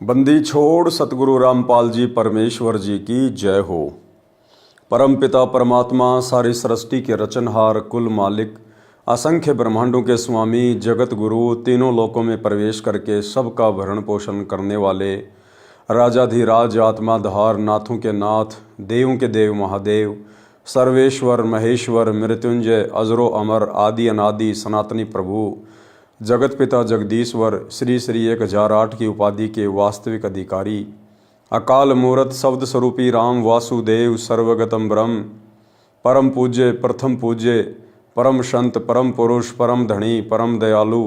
बंदी छोड़ सतगुरु रामपाल जी परमेश्वर जी की जय हो। परम पिता परमात्मा सारी सृष्टि के रचनहार कुल मालिक असंख्य ब्रह्मांडों के स्वामी जगत गुरु तीनों लोकों में प्रवेश करके सबका भरण पोषण करने वाले राजाधिराज आत्माधार नाथों के नाथ देवों के देव महादेव सर्वेश्वर महेश्वर मृत्युंजय अजरो अमर आदि अनादि सनातनी प्रभु जगत पिता जगदीश्वर श्री श्री 1008 की उपाधि के वास्तविक अधिकारी अकाल मूर्त शब्द स्वरूपी राम वासुदेव सर्वगतम ब्रह्म परम पूज्य प्रथम पूज्य परम संत परम पुरुष परम धनी परम दयालु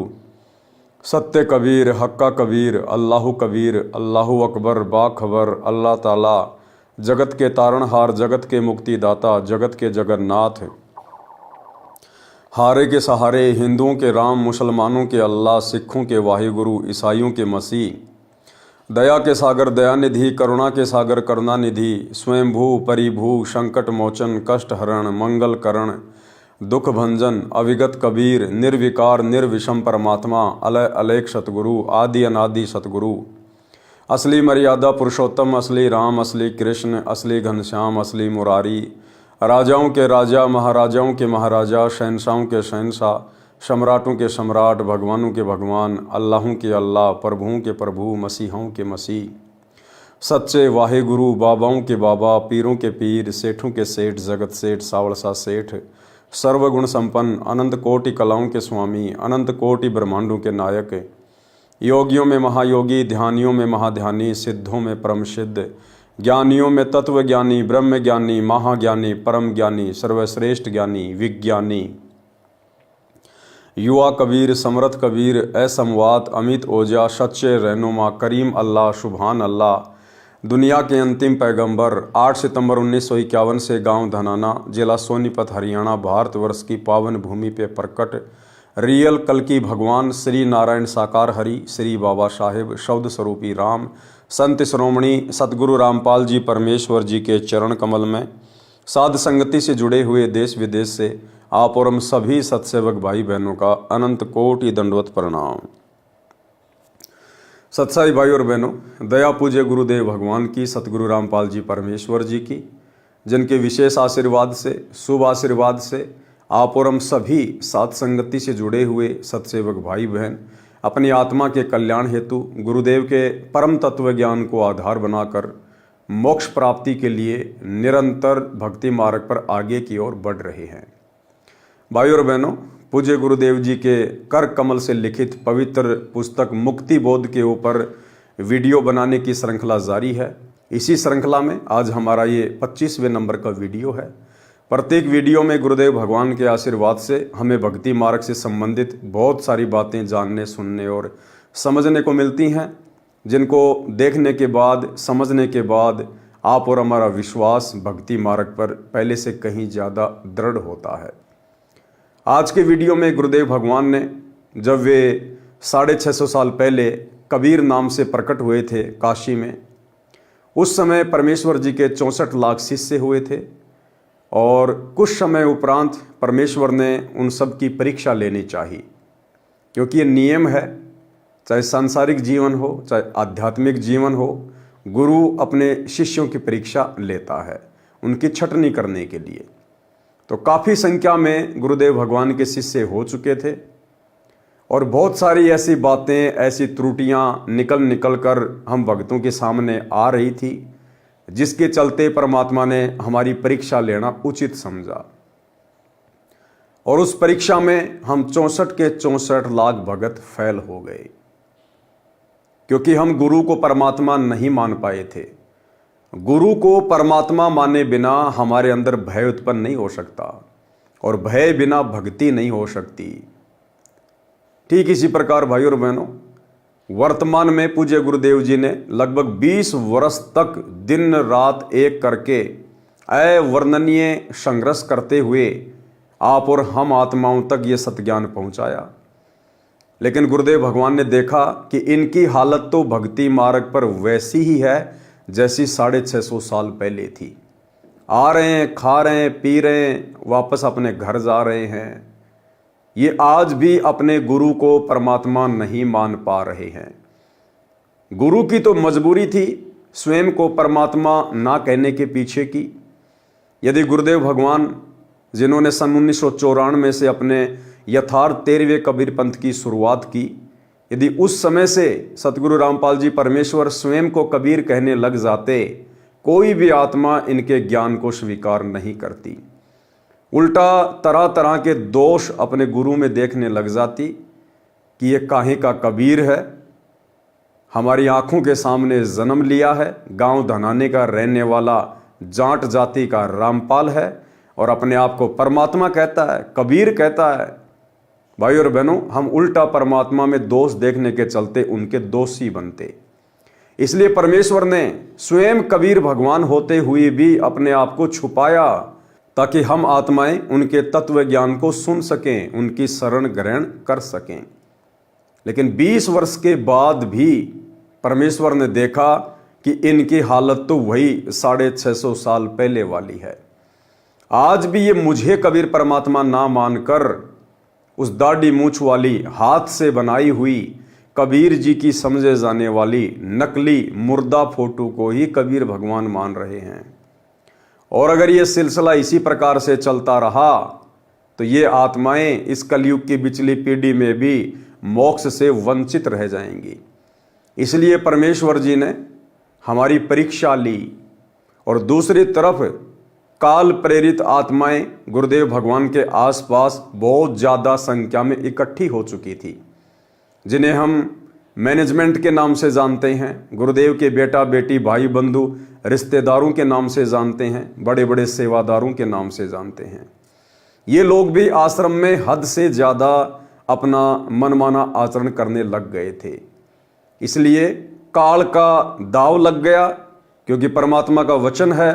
सत्य कबीर हक्का कबीर अल्लाहु अकबर बाखबर अल्लाह ताला जगत के तारणहार जगत के मुक्तिदाता जगत के जगन्नाथ हारे के सहारे हिंदुओं के राम मुसलमानों के अल्लाह सिखों के वाहिगुरु ईसाइयों के मसीह दया के सागर दयानिधि करुणा के सागर करुणानिधि स्वयंभू परिभू संकट मोचन कष्ट हरण मंगल करण दुख भंजन अविगत कबीर निर्विकार निर्विषम परमात्मा अलय अलेख सतगुरु आदि अनादि सतगुरु असली मर्यादा पुरुषोत्तम असली राम असली कृष्ण असली घनश्याम असली मुरारी राजाओं के राजा महाराजाओं के महाराजा शहनशाहों के शहनशाह सम्राटों के सम्राट भगवानों के भगवान अल्लाहों के अल्लाह प्रभुओं के प्रभु मसीहों के मसीह सच्चे वाहिगुरु बाबाओं के बाबा पीरों के पीर सेठों के सेठ जगत सेठ सावड़सा सेठ सर्वगुण संपन्न अनंत कोटि कलाओं के स्वामी अनंत कोटि ब्रह्मांडों के नायक योगियों में महायोगी ध्यानियों में महाध्यानी सिद्धों में परम सिद्ध ज्ञानियों में तत्व ज्ञानी ब्रह्म ज्ञानी महाज्ञानी परम ज्ञानी सर्वश्रेष्ठ ज्ञानी विज्ञानी युवा कबीर समर्थ कबीर असमवात अमित ओजा सच्चे रहनुमा करीम अल्लाह सुभान अल्लाह दुनिया के अंतिम पैगंबर 8 सितंबर 1951 से गांव धनाना जिला सोनीपत हरियाणा भारतवर्ष की पावन भूमि पे प्रकट रियल कल की भगवान श्री नारायण साकार हरि श्री बाबा साहेब शब्द स्वरूपी राम संत श्रोमणी सतगुरु रामपाल जी परमेश्वर जी के चरण कमल में साध संगति से जुड़े हुए देश विदेश से आप और हम सभी सत्सेवक भाई बहनों का अनंत कोटि दंडवत प्रणाम। सत्साई भाई और बहनों, दया पूज्य गुरुदेव भगवान की सतगुरु रामपाल जी परमेश्वर जी की जिनके विशेष आशीर्वाद से शुभ आशीर्वाद से आप और हम सभी साध संगति से जुड़े हुए सत्सेवक भाई बहन अपनी आत्मा के कल्याण हेतु गुरुदेव के परम तत्व ज्ञान को आधार बनाकर मोक्ष प्राप्ति के लिए निरंतर भक्ति मार्ग पर आगे की ओर बढ़ रहे हैं। भाई और बहनों, पूज्य गुरुदेव जी के कर कमल से लिखित पवित्र पुस्तक मुक्ति बोध के ऊपर वीडियो बनाने की श्रृंखला जारी है। इसी श्रृंखला में आज हमारा ये 25वें नंबर का वीडियो है। प्रत्येक वीडियो में गुरुदेव भगवान के आशीर्वाद से हमें भक्ति मार्ग से संबंधित बहुत सारी बातें जानने सुनने और समझने को मिलती हैं, जिनको देखने के बाद समझने के बाद आप और हमारा विश्वास भक्ति मार्ग पर पहले से कहीं ज़्यादा दृढ़ होता है। आज के वीडियो में गुरुदेव भगवान ने जब वे 650 साल पहले कबीर नाम से प्रकट हुए थे काशी में, उस समय परमेश्वर जी के 64 लाख शिष्य हुए थे और कुछ समय उपरांत परमेश्वर ने उन सब की परीक्षा लेनी चाहिए, क्योंकि ये नियम है, चाहे सांसारिक जीवन हो चाहे आध्यात्मिक जीवन हो, गुरु अपने शिष्यों की परीक्षा लेता है उनकी छटनी करने के लिए। तो काफ़ी संख्या में गुरुदेव भगवान के शिष्य हो चुके थे और बहुत सारी ऐसी बातें ऐसी त्रुटियां निकल कर हम भक्तों के सामने आ रही थी, जिसके चलते परमात्मा ने हमारी परीक्षा लेना उचित समझा और उस परीक्षा में हम 64 के 64 लाख भगत फेल हो गए, क्योंकि हम गुरु को परमात्मा नहीं मान पाए थे। गुरु को परमात्मा माने बिना हमारे अंदर भय उत्पन्न नहीं हो सकता और भय बिना भक्ति नहीं हो सकती। ठीक इसी प्रकार भाई और बहनों, वर्तमान में पूज्य गुरुदेव जी ने लगभग 20 वर्ष तक दिन रात एक करके अवर्णनीय संघर्ष करते हुए आप और हम आत्माओं तक ये सत्ज्ञान पहुंचाया। लेकिन गुरुदेव भगवान ने देखा कि इनकी हालत तो भक्ति मार्ग पर वैसी ही है जैसी 650 साल पहले थी। आ रहे हैं, खा रहे हैं, पी रहे हैं, वापस अपने घर जा रहे हैं, ये आज भी अपने गुरु को परमात्मा नहीं मान पा रहे हैं। गुरु की तो मजबूरी थी स्वयं को परमात्मा ना कहने के पीछे की। यदि गुरुदेव भगवान, जिन्होंने सन 1994 से अपने यथार्थ 13वें कबीर पंथ की शुरुआत की, यदि उस समय से सतगुरु रामपाल जी परमेश्वर स्वयं को कबीर कहने लग जाते, कोई भी आत्मा इनके ज्ञान को स्वीकार नहीं करती। उल्टा तरह तरह के दोष अपने गुरु में देखने लग जाती कि ये काहे का कबीर है, हमारी आंखों के सामने जन्म लिया है, गांव धनाने का रहने वाला जाट जाति का रामपाल है और अपने आप को परमात्मा कहता है, कबीर कहता है। भाई और बहनों, हम उल्टा परमात्मा में दोष देखने के चलते उनके दोषी बनते। इसलिए परमेश्वर ने स्वयं कबीर भगवान होते हुए भी अपने आप को छुपाया ताकि हम आत्माएं उनके तत्व ज्ञान को सुन सकें, उनकी शरण ग्रहण कर सकें। लेकिन 20 वर्ष के बाद भी परमेश्वर ने देखा कि इनकी हालत तो वही 650 साल पहले वाली है। आज भी ये मुझे कबीर परमात्मा ना मानकर उस दाढ़ी मूछ वाली हाथ से बनाई हुई कबीर जी की समझे जाने वाली नकली मुर्दा फोटो को ही कबीर भगवान मान रहे हैं। और अगर ये सिलसिला इसी प्रकार से चलता रहा तो ये आत्माएं इस कलयुग की पिछली पीढ़ी में भी मोक्ष से वंचित रह जाएंगी। इसलिए परमेश्वर जी ने हमारी परीक्षा ली और दूसरी तरफ काल प्रेरित आत्माएं गुरुदेव भगवान के आसपास बहुत ज़्यादा संख्या में इकट्ठी हो चुकी थी, जिन्हें हम मैनेजमेंट के नाम से जानते हैं, गुरुदेव के बेटा बेटी भाई बंधु रिश्तेदारों के नाम से जानते हैं, बड़े बड़े सेवादारों के नाम से जानते हैं। ये लोग भी आश्रम में हद से ज़्यादा अपना मनमाना आचरण करने लग गए थे। इसलिए काल का दाव लग गया, क्योंकि परमात्मा का वचन है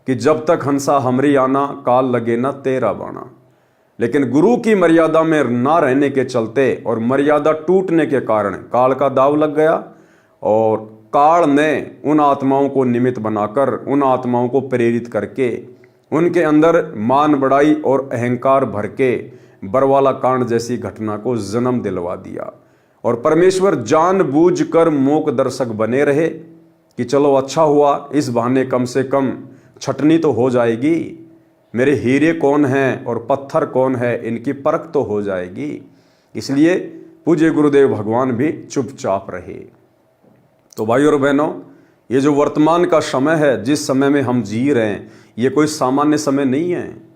कि जब तक हंसा हमरी आना, काल लगे ना तेरा बाना। लेकिन गुरु की मर्यादा में ना रहने के चलते और मर्यादा टूटने के कारण काल का दाव लग गया और काल ने उन आत्माओं को निमित्त बनाकर, उन आत्माओं को प्रेरित करके उनके अंदर मान बढ़ाई और अहंकार भर के बरवाला कांड जैसी घटना को जन्म दिलवा दिया। और परमेश्वर जानबूझकर मूक दर्शक बने रहे कि चलो अच्छा हुआ, इस बहाने कम से कम छटनी तो हो जाएगी, मेरे हीरे कौन हैं और पत्थर कौन है इनकी परख तो हो जाएगी। इसलिए पूज्य गुरुदेव भगवान भी चुपचाप रहे। तो भाई और बहनों, ये जो वर्तमान का समय है, जिस समय में हम जी रहे हैं, ये कोई सामान्य समय नहीं है।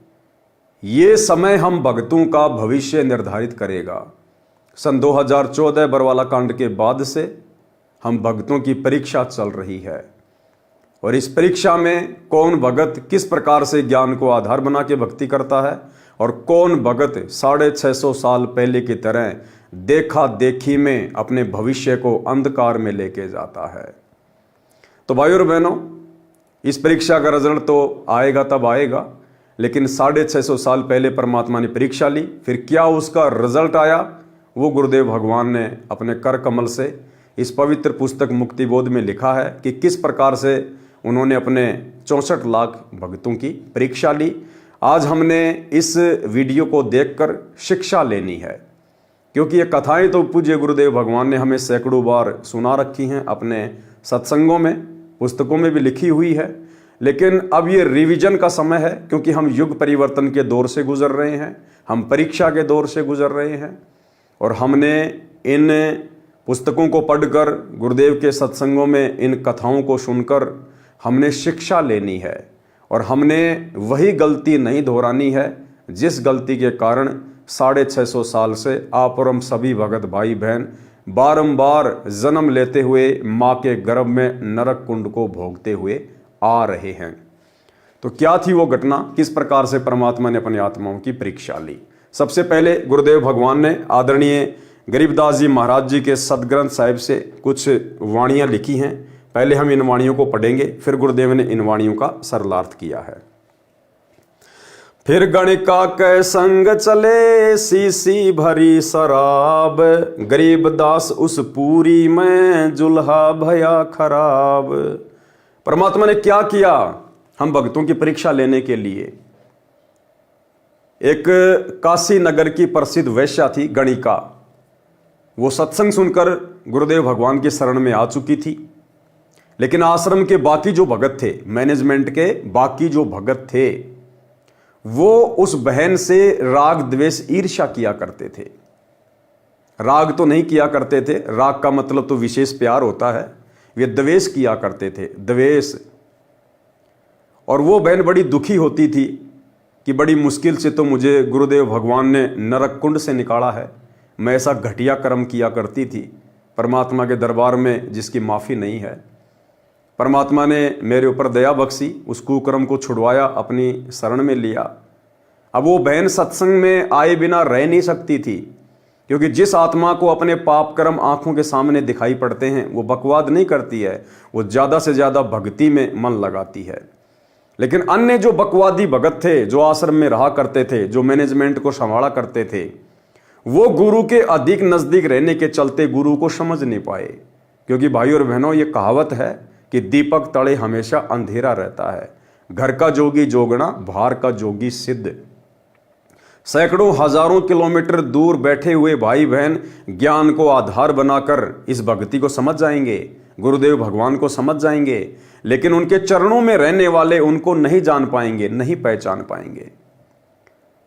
ये समय हम भक्तों का भविष्य निर्धारित करेगा। सन 2014 बरवाला कांड के बाद से हम भक्तों की परीक्षा चल रही है और इस परीक्षा में कौन भगत किस प्रकार से ज्ञान को आधार बना के भक्ति करता है और कौन भगत 650 साल पहले की तरह देखा देखी में अपने भविष्य को अंधकार में लेके जाता है। तो भाई और बहनों, इस परीक्षा का रिजल्ट तो आएगा तब आएगा, लेकिन 650 साल पहले परमात्मा ने परीक्षा ली, फिर क्या उसका रिजल्ट आया वो गुरुदेव भगवान ने अपने कर कमल से इस पवित्र पुस्तक मुक्तिबोध में लिखा है कि किस प्रकार से उन्होंने अपने 64 लाख भक्तों की परीक्षा ली। आज हमने इस वीडियो को देखकर शिक्षा लेनी है, क्योंकि ये कथाएं तो पूज्य गुरुदेव भगवान ने हमें सैकड़ों बार सुना रखी हैं, अपने सत्संगों में, पुस्तकों में भी लिखी हुई है। लेकिन अब ये रिवीजन का समय है, क्योंकि हम युग परिवर्तन के दौर से गुजर रहे हैं, हम परीक्षा के दौर से गुजर रहे हैं और हमने इन पुस्तकों को पढ़कर, गुरुदेव के सत्संगों में इन कथाओं को सुनकर हमने शिक्षा लेनी है और हमने वही गलती नहीं दोहरानी है जिस गलती के कारण 650 साल से आप और हम सभी भगत भाई बहन बारंबार जन्म लेते हुए माँ के गर्भ में नरक कुंड को भोगते हुए आ रहे हैं। तो क्या थी वो घटना, किस प्रकार से परमात्मा ने अपनी आत्माओं की परीक्षा ली। सबसे पहले गुरुदेव भगवान ने आदरणीय गरीबदास जी महाराज जी के सदग्रंथ साहिब से कुछ वाणियाँ लिखी हैं। पहले हम इन वाणियों को पढ़ेंगे, फिर गुरुदेव ने इन वाणियों का सरलार्थ किया है। फिर गणिका के संग चले सीसी भरी शराब, गरीबदास उस पूरी में जुल्हा भया खराब। परमात्मा ने क्या किया हम भक्तों की परीक्षा लेने के लिए। एक काशी नगर की प्रसिद्ध वैश्या थी गणिका। वो सत्संग सुनकर गुरुदेव भगवान की शरण में आ चुकी थी। लेकिन आश्रम के बाकी जो भगत थे, मैनेजमेंट के बाकी जो भगत थे, वो उस बहन से राग द्वेष ईर्ष्या किया करते थे। राग तो नहीं किया करते थे, राग का मतलब तो विशेष प्यार होता है, वे द्वेष किया करते थे, द्वेष। और वो बहन बड़ी दुखी होती थी कि बड़ी मुश्किल से तो मुझे गुरुदेव भगवान ने नरक कुंड से निकाला है, मैं ऐसा घटिया कर्म किया करती थी परमात्मा के दरबार में जिसकी माफ़ी नहीं है। परमात्मा ने मेरे ऊपर दया बख्शी, उस कुकर्म को छुड़वाया, अपनी शरण में लिया। अब वो बहन सत्संग में आए बिना रह नहीं सकती थी, क्योंकि जिस आत्मा को अपने पाप कर्म आंखों के सामने दिखाई पड़ते हैं वो बकवाद नहीं करती है, वो ज़्यादा से ज़्यादा भक्ति में मन लगाती है। लेकिन अन्य जो बकवादी भगत थे, जो आश्रम में रहा करते थे, जो मैनेजमेंट को संभाला करते थे, वो गुरु के अधिक नज़दीक रहने के चलते गुरु को समझ नहीं पाए। क्योंकि भाई और बहनों, ये कहावत है कि दीपक तले हमेशा अंधेरा रहता है, घर का जोगी जोगना, बाहर का जोगी सिद्ध। सैकड़ों हजारों किलोमीटर दूर बैठे हुए भाई बहन ज्ञान को आधार बनाकर इस भक्ति को समझ जाएंगे, गुरुदेव भगवान को समझ जाएंगे, लेकिन उनके चरणों में रहने वाले उनको नहीं जान पाएंगे, नहीं पहचान पाएंगे।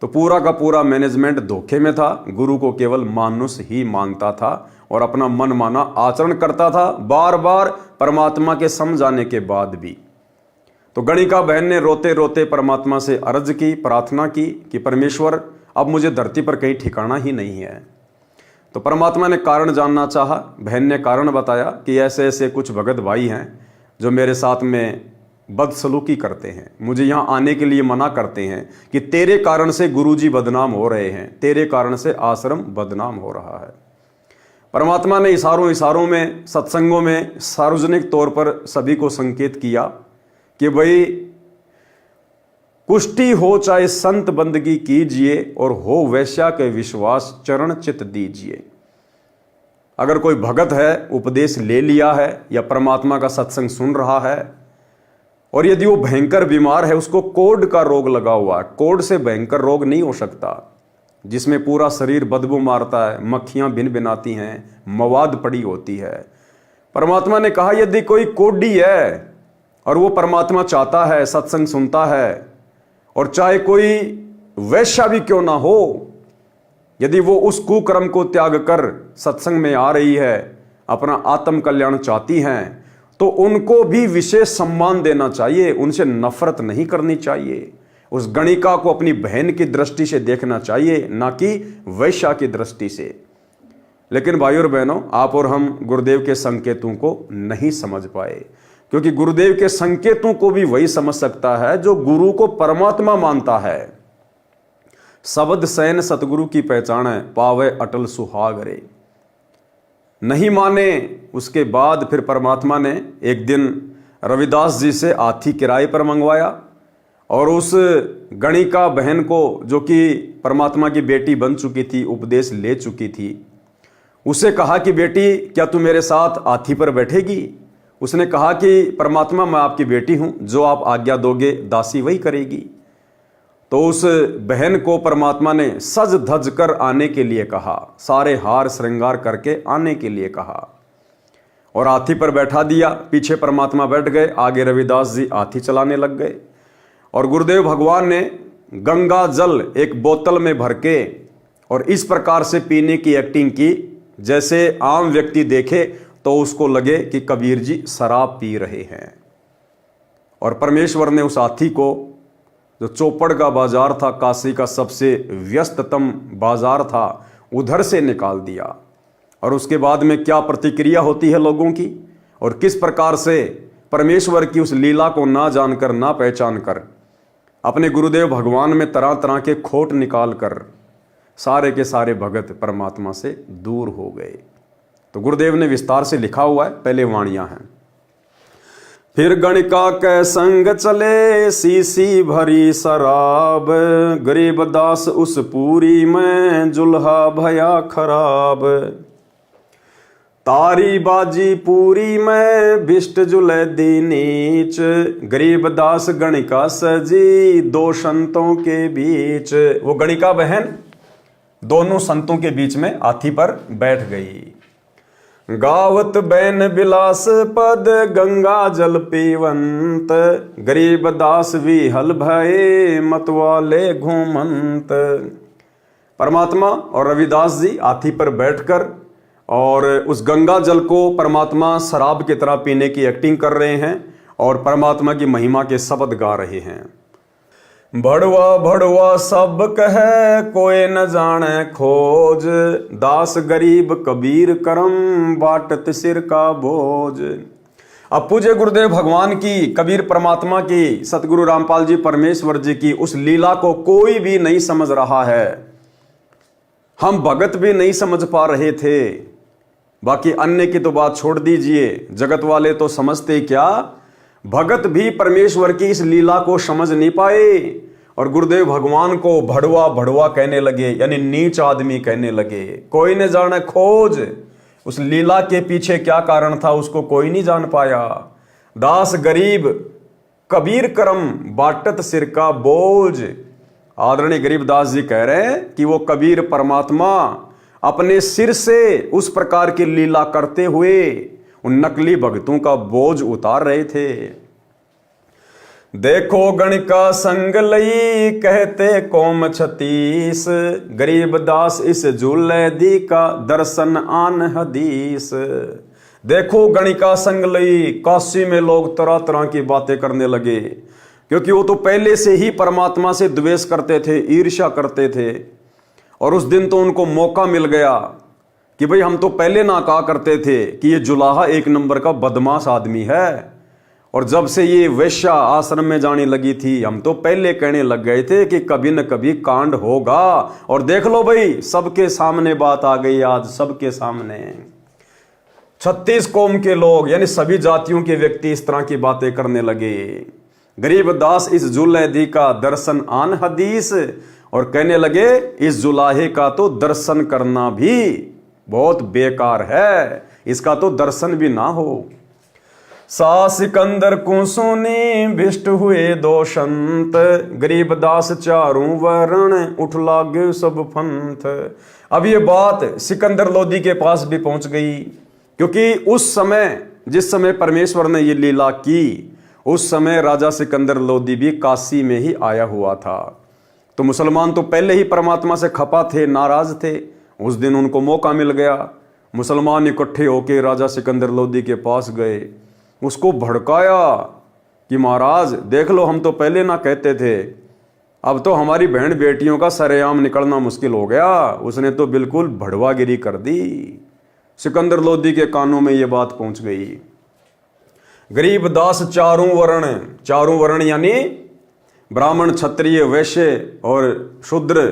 तो पूरा का पूरा मैनेजमेंट धोखे में था, गुरु को केवल मानुष ही मानता था और अपना मन माना आचरण करता था, बार बार परमात्मा के समझाने के बाद भी। तो गणिका बहन ने रोते रोते परमात्मा से अर्ज की, प्रार्थना की कि परमेश्वर, अब मुझे धरती पर कहीं ठिकाना ही नहीं है। तो परमात्मा ने कारण जानना चाहा। बहन ने कारण बताया कि ऐसे ऐसे कुछ भगत भाई हैं जो मेरे साथ में बदसलूकी करते हैं, मुझे यहाँ आने के लिए मना करते हैं कि तेरे कारण से गुरुजी बदनाम हो रहे हैं, तेरे कारण से आश्रम बदनाम हो रहा है। परमात्मा ने इशारों में, सत्संगों में सार्वजनिक तौर पर सभी को संकेत किया कि भाई कुष्ठी हो चाहे संत बंदगी कीजिए और हो वैश्या के विश्वास चरण चित दीजिए। अगर कोई भगत है, उपदेश ले लिया है या परमात्मा का सत्संग सुन रहा है, और यदि वो भयंकर बीमार है, उसको कोढ़ का रोग लगा हुआ है, कोढ़ से भयंकर रोग नहीं हो सकता, जिसमें पूरा शरीर बदबू मारता है, मक्खियां भिन भिनाती हैं, मवाद पड़ी होती है। परमात्मा ने कहा यदि कोई कोढ़ी है और वो परमात्मा चाहता है, सत्संग सुनता है, और चाहे कोई वैश्या भी क्यों ना हो, यदि वो उस कुकर्म को त्याग कर सत्संग में आ रही है, अपना आत्म कल्याण चाहती हैं, तो उनको भी विशेष सम्मान देना चाहिए, उनसे नफरत नहीं करनी चाहिए। उस गणिका को अपनी बहन की दृष्टि से देखना चाहिए, ना कि वैश्या की दृष्टि से। लेकिन भाइयों और बहनों, आप और हम गुरुदेव के संकेतों को नहीं समझ पाए, क्योंकि गुरुदेव के संकेतों को भी वही समझ सकता है जो गुरु को परमात्मा मानता है। शब्द सैन सतगुरु की पहचान है, पावे अटल सुहाग रे। नहीं माने, उसके बाद फिर परमात्मा ने एक दिन रविदास जी से हाथी किराए पर मंगवाया और उस गणिका बहन को, जो कि परमात्मा की बेटी बन चुकी थी, उपदेश ले चुकी थी, उसे कहा कि बेटी क्या तू मेरे साथ हाथी पर बैठेगी? उसने कहा कि परमात्मा, मैं आपकी बेटी हूं, जो आप आज्ञा दोगे दासी वही करेगी। तो उस बहन को परमात्मा ने सज धज कर आने के लिए कहा, सारे हार श्रृंगार करके आने के लिए कहा, और हाथी पर बैठा दिया। पीछे परमात्मा बैठ गए, आगे रविदास जी हाथी चलाने लग गए। और गुरुदेव भगवान ने गंगा जल एक बोतल में भर के और इस प्रकार से पीने की एक्टिंग की जैसे आम व्यक्ति देखे तो उसको लगे कि कबीर जी शराब पी रहे हैं। और परमेश्वर ने उस हाथी को, जो चौपड़ का बाजार था, काशी का सबसे व्यस्ततम बाजार था, उधर से निकाल दिया। और उसके बाद में क्या प्रतिक्रिया होती है लोगों की, और किस प्रकार से परमेश्वर की उस लीला को ना जानकर, ना पहचान कर, अपने गुरुदेव भगवान में तरह तरह के खोट निकाल कर सारे के सारे भगत परमात्मा से दूर हो गए। तो गुरुदेव ने विस्तार से लिखा हुआ है, पहले वाणियां हैं। फिर गणिका के संग चले सीसी भरी शराब, गरीबदास उस पूरी में जुल्हा भया खराब। तारी बाजी पूरी में भिष्ट जुले दी नीच, गरीबदास गणिका सजी दो संतों के बीच। वो गणिका बहन दोनों संतों के बीच में हाथी पर बैठ गई। गावत बैन बिलास पद गंगा जल पीवंत, गरीब दास विहल भये मतवाले घूमंत। परमात्मा और रविदास जी हाथी पर बैठकर और उस गंगा जल को परमात्मा शराब की तरह पीने की एक्टिंग कर रहे हैं और परमात्मा की महिमा के शब्द गा रहे हैं। भड़वा भड़वा सब कहे कोई न जाने खोज, दास गरीब कबीर करम बाटत सिर का बोझ। अब पूज्य गुरुदेव भगवान की, कबीर परमात्मा की, सतगुरु रामपाल जी परमेश्वर जी की उस लीला को कोई भी नहीं समझ रहा है। हम भगत भी नहीं समझ पा रहे थे, बाकी अन्य की तो बात छोड़ दीजिए, जगत वाले तो समझते क्या, भगत भी परमेश्वर की इस लीला को समझ नहीं पाए और गुरुदेव भगवान को भड़वा भड़वा कहने लगे, यानी नीच आदमी कहने लगे। कोई न जाने खोज, उस लीला के पीछे क्या कारण था उसको कोई नहीं जान पाया। दास गरीब कबीर करम बाटत सिर का बोझ। आदरणीय गरीबदास जी कह रहे हैं कि वो कबीर परमात्मा अपने सिर से उस प्रकार की लीला करते हुए उन नकली भक्तों का बोझ उतार रहे थे। देखो गण का संग लई कहते कोम 36, गरीब दास इस झूले दी का दर्शन आन हदीस। देखो गण का संग लई, काशी में लोग तरह तरह की बातें करने लगे, क्योंकि वो तो पहले से ही परमात्मा से द्वेष करते थे, ईर्ष्या करते थे। और उस दिन तो उनको मौका मिल गया कि भाई हम तो पहले ना कहा करते थे कि ये जुलाहा एक नंबर का बदमाश आदमी है, और जब से ये वेश्या आश्रम में जाने लगी थी हम तो पहले कहने लग गए थे कि कभी न कभी कांड होगा। और देख लो भाई, सबके सामने बात आ गई आज, सबके सामने 36 कौम के लोग यानी सभी जातियों के व्यक्ति इस तरह की बातें करने लगे। गरीब दास इस जुल्लैदी का दर्शन आन हदीस, और कहने लगे इस जुलाहे का तो दर्शन करना भी बहुत बेकार है, इसका तो दर्शन भी ना हो। सा सिकंदर को सुनी भिष्ट हुए दो संत, गरीब दास चारों वर्ण उठ लागे सब पंथ। अब ये बात सिकंदर लोदी के पास भी पहुंच गई, क्योंकि उस समय जिस समय परमेश्वर ने ये लीला की उस समय राजा सिकंदर लोदी भी काशी में ही आया हुआ था। तो मुसलमान तो पहले ही परमात्मा से खपा थे, नाराज थे। उस दिन उनको मौका मिल गया, मुसलमान इकट्ठे होकर राजा सिकंदर लोदी के पास गए, उसको भड़काया कि महाराज देख लो, हम तो पहले ना कहते थे, अब तो हमारी बहन बेटियों का सरेआम निकलना मुश्किल हो गया। उसने तो बिल्कुल भड़वागिरी कर दी। सिकंदर लोदी के कानों में ये बात पहुंच गई। गरीब दास चारों वर्ण यानी ब्राह्मण, क्षत्रिय, वैश्य और शूद्र,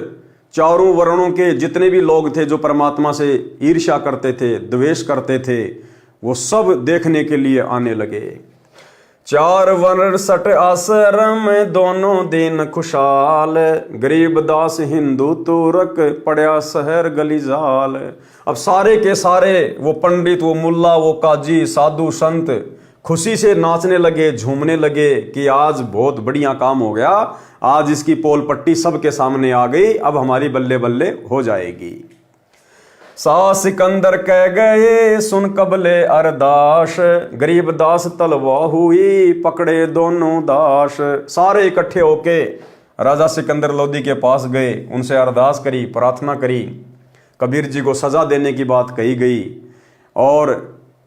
चारों वर्णों के जितने भी लोग थे जो परमात्मा से ईर्ष्या करते थे, द्वेष करते थे, वो सब देखने के लिए आने लगे। 4 वर्ण 60 आश्रम दोनों दिन खुशहाल, गरीब दास हिंदू तुरक पड़ा शहर गली जाल। अब सारे के सारे वो पंडित, वो मुल्ला, वो काजी, साधु संत खुशी से नाचने लगे, झूमने लगे कि आज बहुत बढ़िया काम हो गया, आज इसकी पोल पट्टी सबके सामने आ गई, अब हमारी बल्ले बल्ले हो जाएगी। सा सिकंदर कह गए सुन कबले अरदास, गरीब दास तलवा हुई पकड़े दोनों दास। सारे इकट्ठे होके राजा सिकंदर लोदी के पास गए, उनसे अरदास करी, प्रार्थना करी, कबीर जी को सजा देने की बात कही गई। और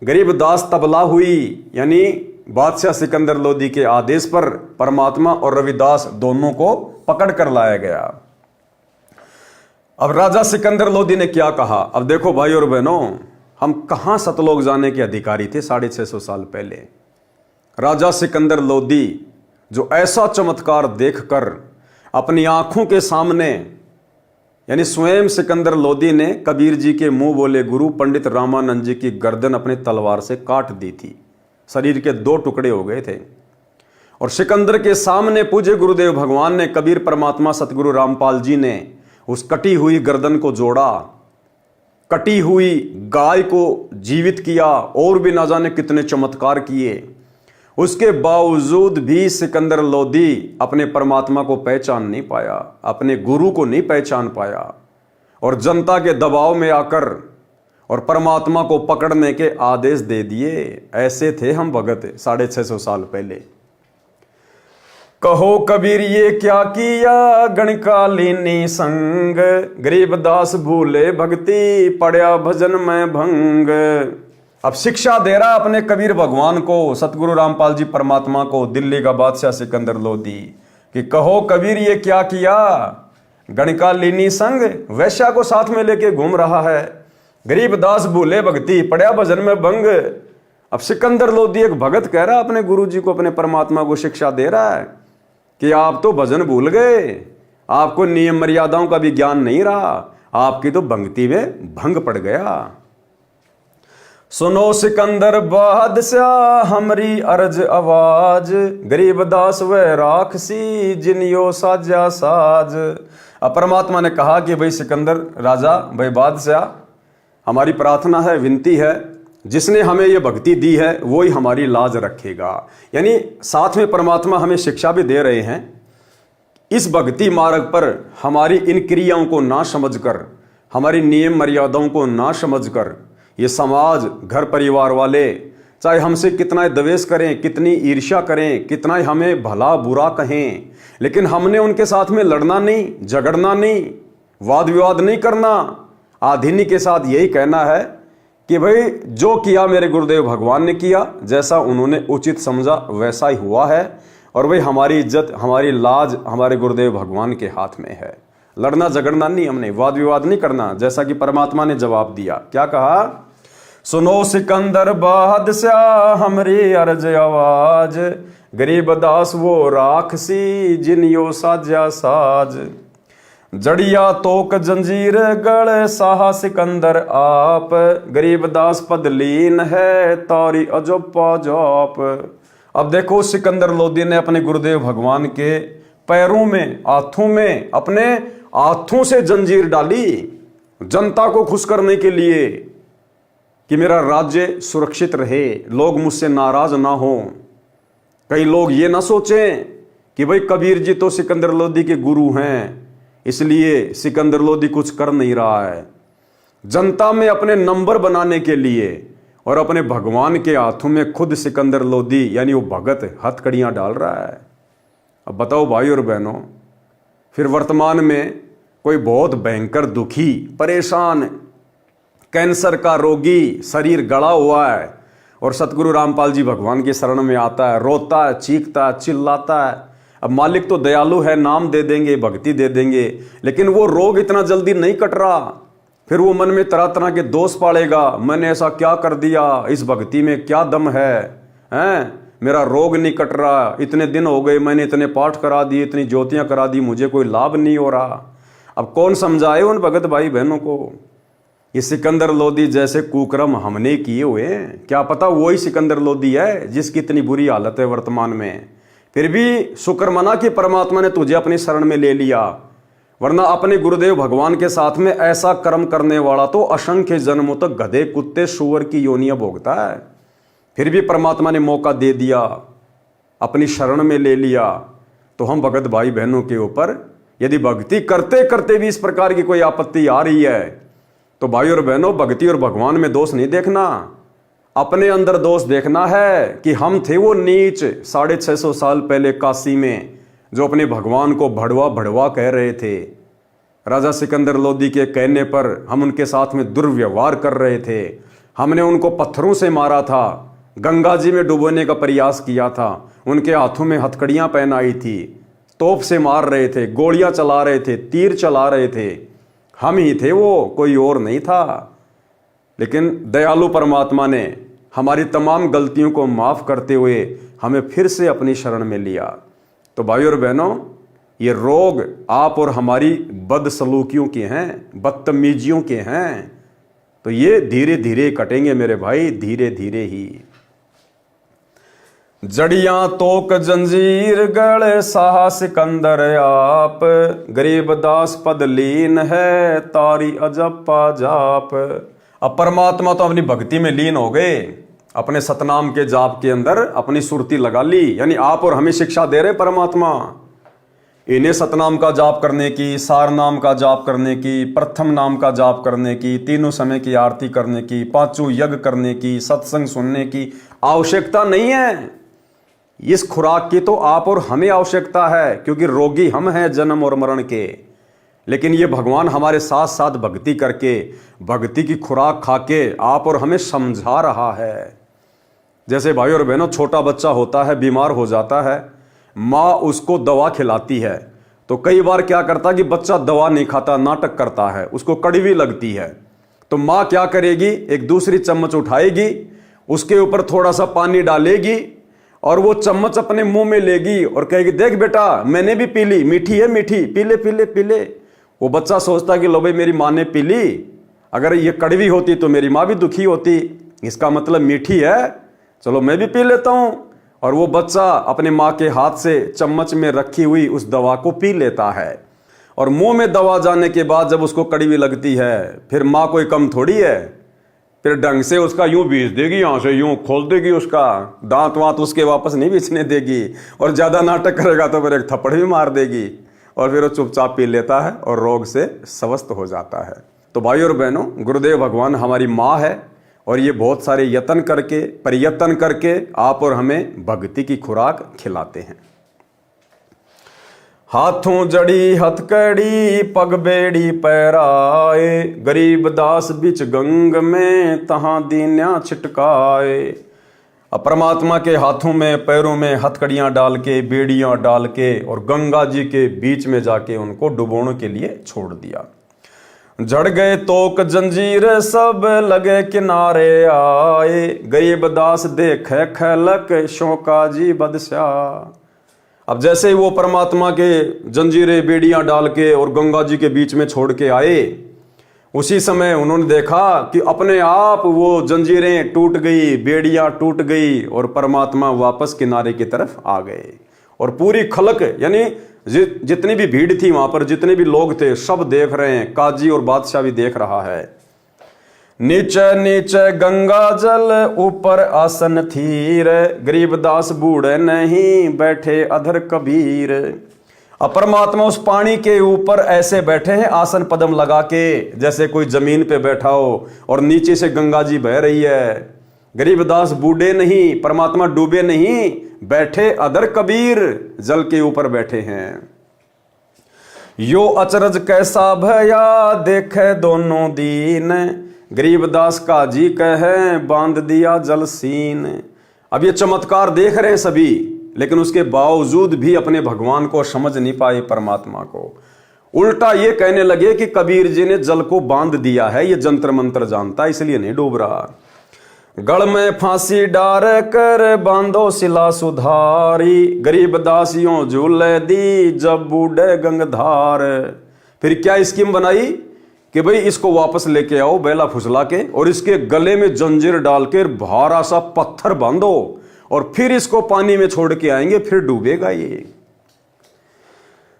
गरीब दास तबला हुई, यानी बादशाह सिकंदर लोदी के आदेश पर परमात्मा और रविदास दोनों को पकड़ कर लाया गया। अब राजा सिकंदर लोदी ने क्या कहा? अब देखो भाई और बहनों, हम कहां सतलोक जाने के अधिकारी थे 650 साल पहले। राजा सिकंदर लोदी जो ऐसा चमत्कार देखकर अपनी आंखों के सामने, यानी स्वयं सिकंदर लोदी ने कबीर जी के मुंह बोले गुरु पंडित रामानंद जी की गर्दन अपने तलवार से काट दी थी, शरीर के 2 टुकड़े हो गए थे। और सिकंदर के सामने पूज्य गुरुदेव भगवान ने, कबीर परमात्मा सतगुरु रामपाल जी ने उस कटी हुई गर्दन को जोड़ा, कटी हुई गाय को जीवित किया, और भी ना जाने कितने चमत्कार किए। उसके बावजूद भी सिकंदर लोदी अपने परमात्मा को पहचान नहीं पाया, अपने गुरु को नहीं पहचान पाया। और जनता के दबाव में आकर और परमात्मा को पकड़ने के आदेश दे दिए। ऐसे थे हम भगत 650 साल पहले। कहो कबीर ये क्या किया गणकालीनी संग, गरीबदास भूले भक्ति पड़या भजन में भंग। अब शिक्षा दे रहा अपने कबीर भगवान को, सतगुरु रामपाल जी परमात्मा को, दिल्ली का बादशाह सिकंदर लोदी, कि कहो कबीर ये क्या किया गणकालीनी संग, वैश्या को साथ में लेके घूम रहा है, गरीबदास भूले भक्ति पड़या भजन में भंग। अब सिकंदर लोदी एक भगत कह रहा अपने गुरु जी को, अपने परमात्मा को शिक्षा दे रहा है कि आप तो भजन भूल गए, आपको नियम मर्यादाओं का भी ज्ञान नहीं रहा, आपकी तो भक्ति में भंग पड़ गया। सुनो सिकंदर बादशाह हमरी अर्ज आवाज, गरीबदास व राखसी जिनियो साजा साज। अब परमात्मा ने कहा कि भाई सिकंदर राजा, भाई बादशाह, हमारी प्रार्थना है, विनती है, जिसने हमें ये भक्ति दी है वो ही हमारी लाज रखेगा। यानी साथ में परमात्मा हमें शिक्षा भी दे रहे हैं, इस भक्ति मार्ग पर हमारी इन क्रियाओं को ना समझकर, हमारी नियम मर्यादाओं को ना समझकर, ये समाज, घर परिवार वाले चाहे हमसे कितना द्वेष करें, कितनी ईर्ष्या करें, कितना हमें भला बुरा कहें, लेकिन हमने उनके साथ में लड़ना नहीं, झगड़ना नहीं, वाद विवाद नहीं करना। आधीनी के साथ यही कहना है कि भाई जो किया मेरे गुरुदेव भगवान ने किया, जैसा उन्होंने उचित समझा वैसा ही हुआ है, और भाई हमारी इज्जत, हमारी लाज हमारे गुरुदेव भगवान के हाथ में है। लड़ना झगड़ना नहीं, हमने वाद विवाद नहीं करना, जैसा कि परमात्मा ने जवाब दिया। क्या कहा? सुनो सिकंदर बादशाह हमरी अर्ज आवाज, गरीबदास वो राखसी जिनियो साजा साज। जड़िया तोक जंजीर गढ़ साहा सिकंदर आप, गरीबदास पद लीन है तारी अजोपा जॉप। अब देखो सिकंदर लोदी ने अपने गुरुदेव भगवान के पैरों में, हाथों में, अपने हाथों से जंजीर डाली जनता को खुश करने के लिए कि मेरा राज्य सुरक्षित रहे, लोग मुझसे नाराज ना हो। कई लोग ये ना सोचें कि भाई कबीर जी तो सिकंदर लोदी के गुरु हैं, इसलिए सिकंदर लोदी कुछ कर नहीं रहा है। जनता में अपने नंबर बनाने के लिए और अपने भगवान के हाथों में खुद सिकंदर लोदी यानी वो भगत हथकड़ियां डाल रहा है। अब बताओ भाई और बहनों, फिर वर्तमान में कोई बहुत भयंकर दुखी, परेशान, कैंसर का रोगी, शरीर गड़ा हुआ है और सतगुरु रामपाल जी भगवान की शरण में आता है, रोता है, चीखता है, चिल्लाता है। अब मालिक तो दयालु है, नाम दे देंगे, भक्ति दे देंगे, लेकिन वो रोग इतना जल्दी नहीं कट रहा। फिर वो मन में तरह तरह के दोष पालेगा, मैंने ऐसा क्या कर दिया, इस भक्ति में क्या दम है, मेरा रोग नहीं कट रहा, इतने दिन हो गए, मैंने इतने पाठ करा दिए, इतनी ज्योतियां करा दी, मुझे कोई लाभ नहीं हो रहा। अब कौन समझाए उन भगत भाई बहनों को? ये सिकंदर लोदी जैसे कुकर्म हमने किए हुए हैं, क्या पता वही सिकंदर लोदी है जिसकी इतनी बुरी हालत है वर्तमान में। फिर भी शुक्र मना कि परमात्मा ने तुझे अपनी शरण में ले लिया, वरना अपने गुरुदेव भगवान के साथ में ऐसा कर्म करने वाला तो असंख्य जन्मों तक गधे, कुत्ते, सूअर की योनियां भोगता है। फिर भी परमात्मा ने मौका दे दिया, अपनी शरण में ले लिया। तो हम भगत भाई बहनों के ऊपर यदि भक्ति करते करते भी इस प्रकार की कोई आपत्ति आ रही है, तो भाई और बहनों, भक्ति और भगवान में दोष नहीं देखना, अपने अंदर दोष देखना है कि हम थे वो नीच 650 साल पहले काशी में जो अपने भगवान को भड़वा भड़वा कह रहे थे। राजा सिकंदर लोदी के कहने पर हम उनके साथ में दुर्व्यवहार कर रहे थे, हमने उनको पत्थरों से मारा था, गंगा जी में डुबोने का प्रयास किया था, उनके हाथों में हथकड़ियां पहनाई थी, तोप से मार रहे थे, गोलियां चला रहे थे, तीर चला रहे थे, हम ही थे वो, कोई और नहीं था। लेकिन दयालु परमात्मा ने हमारी तमाम गलतियों को माफ़ करते हुए हमें फिर से अपनी शरण में लिया। तो भाई और बहनों, ये रोग आप और हमारी बदसलूकियों के हैं, बदतमीजियों के हैं, तो ये धीरे धीरे कटेंगे मेरे भाई, धीरे धीरे ही। जड़ियां तोक जंजीर गढ़ साहा सिकंदर आप, गरीबदास पद लीन है तारी अजप्पा जाप। अब परमात्मा तो अपनी भक्ति में लीन हो गए, अपने सतनाम के जाप के अंदर अपनी सुरती लगा ली, यानी आप और हमें शिक्षा दे रहे परमात्मा इन्हें सतनाम का जाप करने की, सार नाम का जाप करने की, प्रथम नाम का जाप करने की, तीनों समय की आरती करने की, पांचों यज्ञ करने की, सत्संग सुनने की आवश्यकता नहीं है। इस खुराक की तो आप और हमें आवश्यकता है, क्योंकि रोगी हम हैं जन्म और मरण के। लेकिन ये भगवान हमारे साथ साथ भक्ति करके, भक्ति की खुराक खाके आप और हमें समझा रहा है। जैसे भाई और बहनों, छोटा बच्चा होता है, बीमार हो जाता है, माँ उसको दवा खिलाती है, तो कई बार क्या करता है कि बच्चा दवा नहीं खाता, नाटक करता है, उसको कड़वी लगती है। तो माँ क्या करेगी, एक दूसरी चम्मच उठाएगी, उसके ऊपर थोड़ा सा पानी डालेगी और वो चम्मच अपने मुंह में लेगी और कहेगी, देख बेटा मैंने भी पी ली, मीठी है मीठी, पी ले पी ले पी ले। वो बच्चा सोचता कि लो भाई मेरी माँ ने पी ली, अगर ये कड़वी होती तो मेरी माँ भी दुखी होती, इसका मतलब मीठी है, चलो मैं भी पी लेता हूं। और वो बच्चा अपने माँ के हाथ से चम्मच में रखी हुई उस दवा को पी लेता है। और मुंह में दवा जाने के बाद जब उसको कड़वी लगती है, फिर माँ कोई कम थोड़ी है, फिर ढंग से उसका यूं बीच देगी, यहां से यूं खोल देगी, उसका दांत वांत उसके वापस नहीं बीचने देगी, और ज्यादा नाटक करेगा तो फिर एक थप्पड़ भी मार देगी, और फिर वो चुपचाप पी लेता है और रोग से स्वस्थ हो जाता है। तो भाई और बहनों, गुरुदेव भगवान हमारी माँ है, और ये बहुत सारे यत्न करके, प्रयत्न करके आप और हमें भक्ति की खुराक खिलाते हैं। हाथों जड़ी हथकड़ी, पग बेड़ी पैराए, गरीब दास बिच गंग में, तहां दीन्या छिटकाए। अब परमात्मा के हाथों में, पैरों में हथकड़ियां डाल के, बेड़ियां डाल के, और गंगा जी के बीच में जाके उनको डुबोने के लिए छोड़ दिया। झड़ गए तोक जंजीर, सब लगे किनारे आए, गरीब दास देखे खलक, शोका जी बदशा। अब जैसे ही वो परमात्मा के जंजीरें बेड़ियां डाल के और गंगा जी के बीच में छोड़ के आए, उसी समय उन्होंने देखा कि अपने आप वो जंजीरें टूट गई, बेड़ियां टूट गई, और परमात्मा वापस किनारे की तरफ आ गए। और पूरी खलक, यानी जितनी भी भीड़ थी वहां पर, जितने भी लोग थे, सब देख रहे हैं, काजी और बादशाह भी देख रहा है। नीचे नीचे गंगा जल, ऊपर आसन थीर, गरीबदास बूढ़े नहीं, बैठे अधर कबीर। अब परमात्मा उस पानी के ऊपर ऐसे बैठे हैं, आसन पदम लगा के, जैसे कोई जमीन पे बैठा हो, और नीचे से गंगा जी बह रही है। गरीबदास बूढ़े नहीं, परमात्मा डूबे नहीं, बैठे अदर कबीर, जल के ऊपर बैठे हैं। यो अचरज कैसा भया, देखे दोनों दीन, गरीबदास का जी कहे, बांध दिया जल सीन। अब ये चमत्कार देख रहे हैं सभी, लेकिन उसके बावजूद भी अपने भगवान को समझ नहीं पाए, परमात्मा को। उल्टा ये कहने लगे कि कबीर जी ने जल को बांध दिया है, ये जंतर मंत्र जानता, इसलिए नहीं डूब रहा। गढ़ में फांसी डार कर, बांधो सिला सुधारी, गरीब दासियों झूले दी, जब बूढ़े गंगधार। फिर क्या स्कीम बनाई कि भाई इसको वापस लेके आओ बेला फुसला के, और इसके गले में जंजीर डाल के भारा सा पत्थर बांधो, और फिर इसको पानी में छोड़ के आएंगे, फिर डूबेगा ये।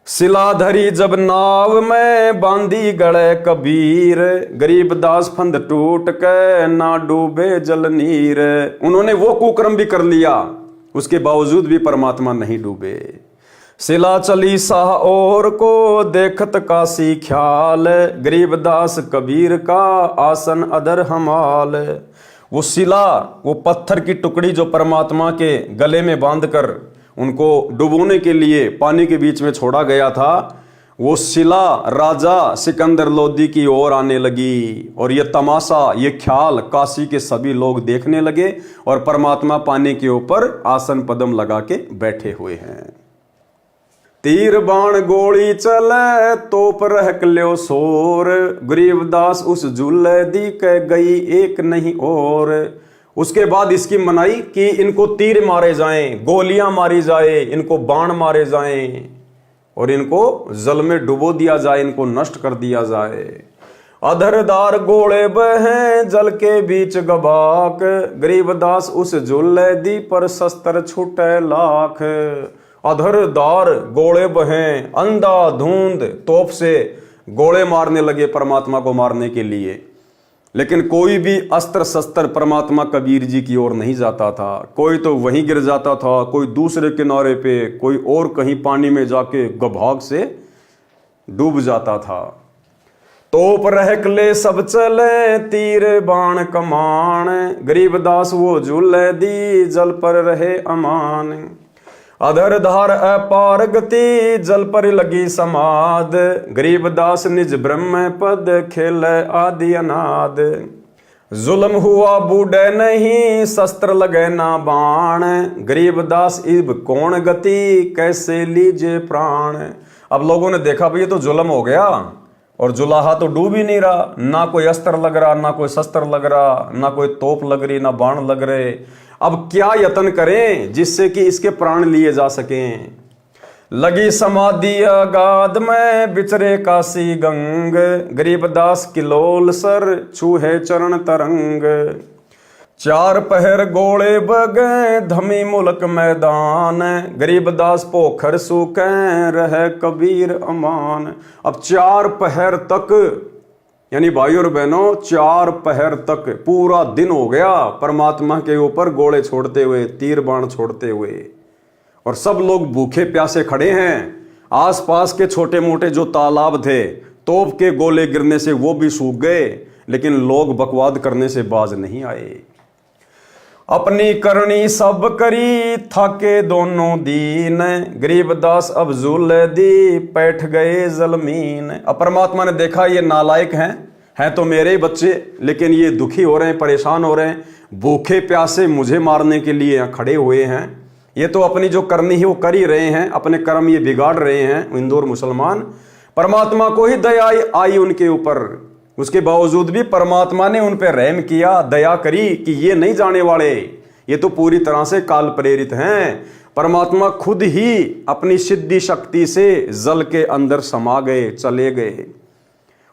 सिलाधरी जब नाव में, बांधी गड़े कबीर, गरीब दास फंद टूट के, ना डूबे जल नीर। उन्होंने वो कुकर्म भी कर लिया, उसके बावजूद भी परमात्मा नहीं डूबे। सिला चली साह और को, देखत काशी ख्याल, गरीब दास कबीर का, आसन अदर हमाल। वो सिला, वो पत्थर की टुकड़ी जो परमात्मा के गले में बांधकर उनको डुबोने के लिए पानी के बीच में छोड़ा गया था, वो शिला राजा सिकंदर लोदी की ओर आने लगी, और ये तमाशा, ये ख्याल काशी के सभी लोग देखने लगे, और परमात्मा पानी के ऊपर आसन पदम लगा के बैठे हुए हैं। तीर बाण गोली चले, तोप रहक ल्यो सोर, गरीबदास उस झूले दी के गई एक नहीं और। उसके बाद स्कीम बनाई कि इनको तीर मारे जाएं, गोलियां मारी जाए, इनको बाण मारे जाएं, और इनको जल में डुबो दिया जाए, इनको नष्ट कर दिया जाए। अधरदार गोले बहे, जल के बीच गबाक, गरीबदास उस झूले दी पर शस्त्र छूटे लाख। अधरदार गोले बहे, अंधा धुंध तोप से गोले मारने लगे परमात्मा को मारने के लिए। लेकिन कोई भी अस्त्र शस्त्र परमात्मा कबीर जी की ओर नहीं जाता था। कोई तो वहीं गिर जाता था, कोई दूसरे किनारे पे, कोई और कहीं पानी में जाके गभाग से डूब जाता था। तोप रहकले सब चले, तीर बाण कमान, गरीबदास वो झूले दी, जल पर रहे अमान। अधर धार अपार गति, जल पर लगी समाद, गरीबदास निज ब्रह्म पद, खेल आदि अनाद। जुल्म हुआ बूढ़े नहीं, शस्त्र लगे ना बाण, गरीबदास इब कौन गति, कैसे लीजे प्राण। अब लोगों ने देखा भाई ये तो जुल्म हो गया, और जुलाहा तो डूब ही नहीं रहा, ना कोई अस्त्र लग रहा, ना कोई शस्त्र लग रहा, ना कोई तोप लग रही, ना बाण लग रहे। अब क्या यत्न करें जिससे कि इसके प्राण लिए जा सकें। लगी समाधि अगाध में, बिचरे काशी गंग, गरीबदास किलोल सर, छूहे चरण तरंग। चार पहर गोले बगे, धमी मुल्क मैदान, गरीबदास पोखर सूखे, रहे कबीर अमान। अब 4 पहर तक, यानी भाई और बहनों 4 पहर तक पूरा दिन हो गया परमात्मा के ऊपर गोले छोड़ते हुए, तीर बाण छोड़ते हुए, और सब लोग भूखे प्यासे खड़े हैं। आसपास के छोटे मोटे जो तालाब थे, तोप के गोले गिरने से वो भी सूख गए, लेकिन लोग बकवाद करने से बाज नहीं आए। अपनी करनी सब करी, थाके दोनों दीन, गरीबदास अब झूले दी, बैठ गए जलमीन। अब परमात्मा ने देखा ये नालायक हैं तो मेरे ही बच्चे, लेकिन ये दुखी हो रहे हैं, परेशान हो रहे हैं, भूखे प्यासे मुझे मारने के लिए यहाँ खड़े हुए हैं। ये तो अपनी जो करनी है वो कर ही रहे हैं, अपने कर्म ये बिगाड़ रहे हैं इंदौर मुसलमान। परमात्मा को ही दया आई उनके ऊपर, उसके बावजूद भी परमात्मा ने उन पर रहम किया, दया करी कि ये नहीं जाने वाले, ये तो पूरी तरह से काल प्रेरित हैं। परमात्मा खुद ही अपनी सिद्धि शक्ति से जल के अंदर समा गए, चले गए।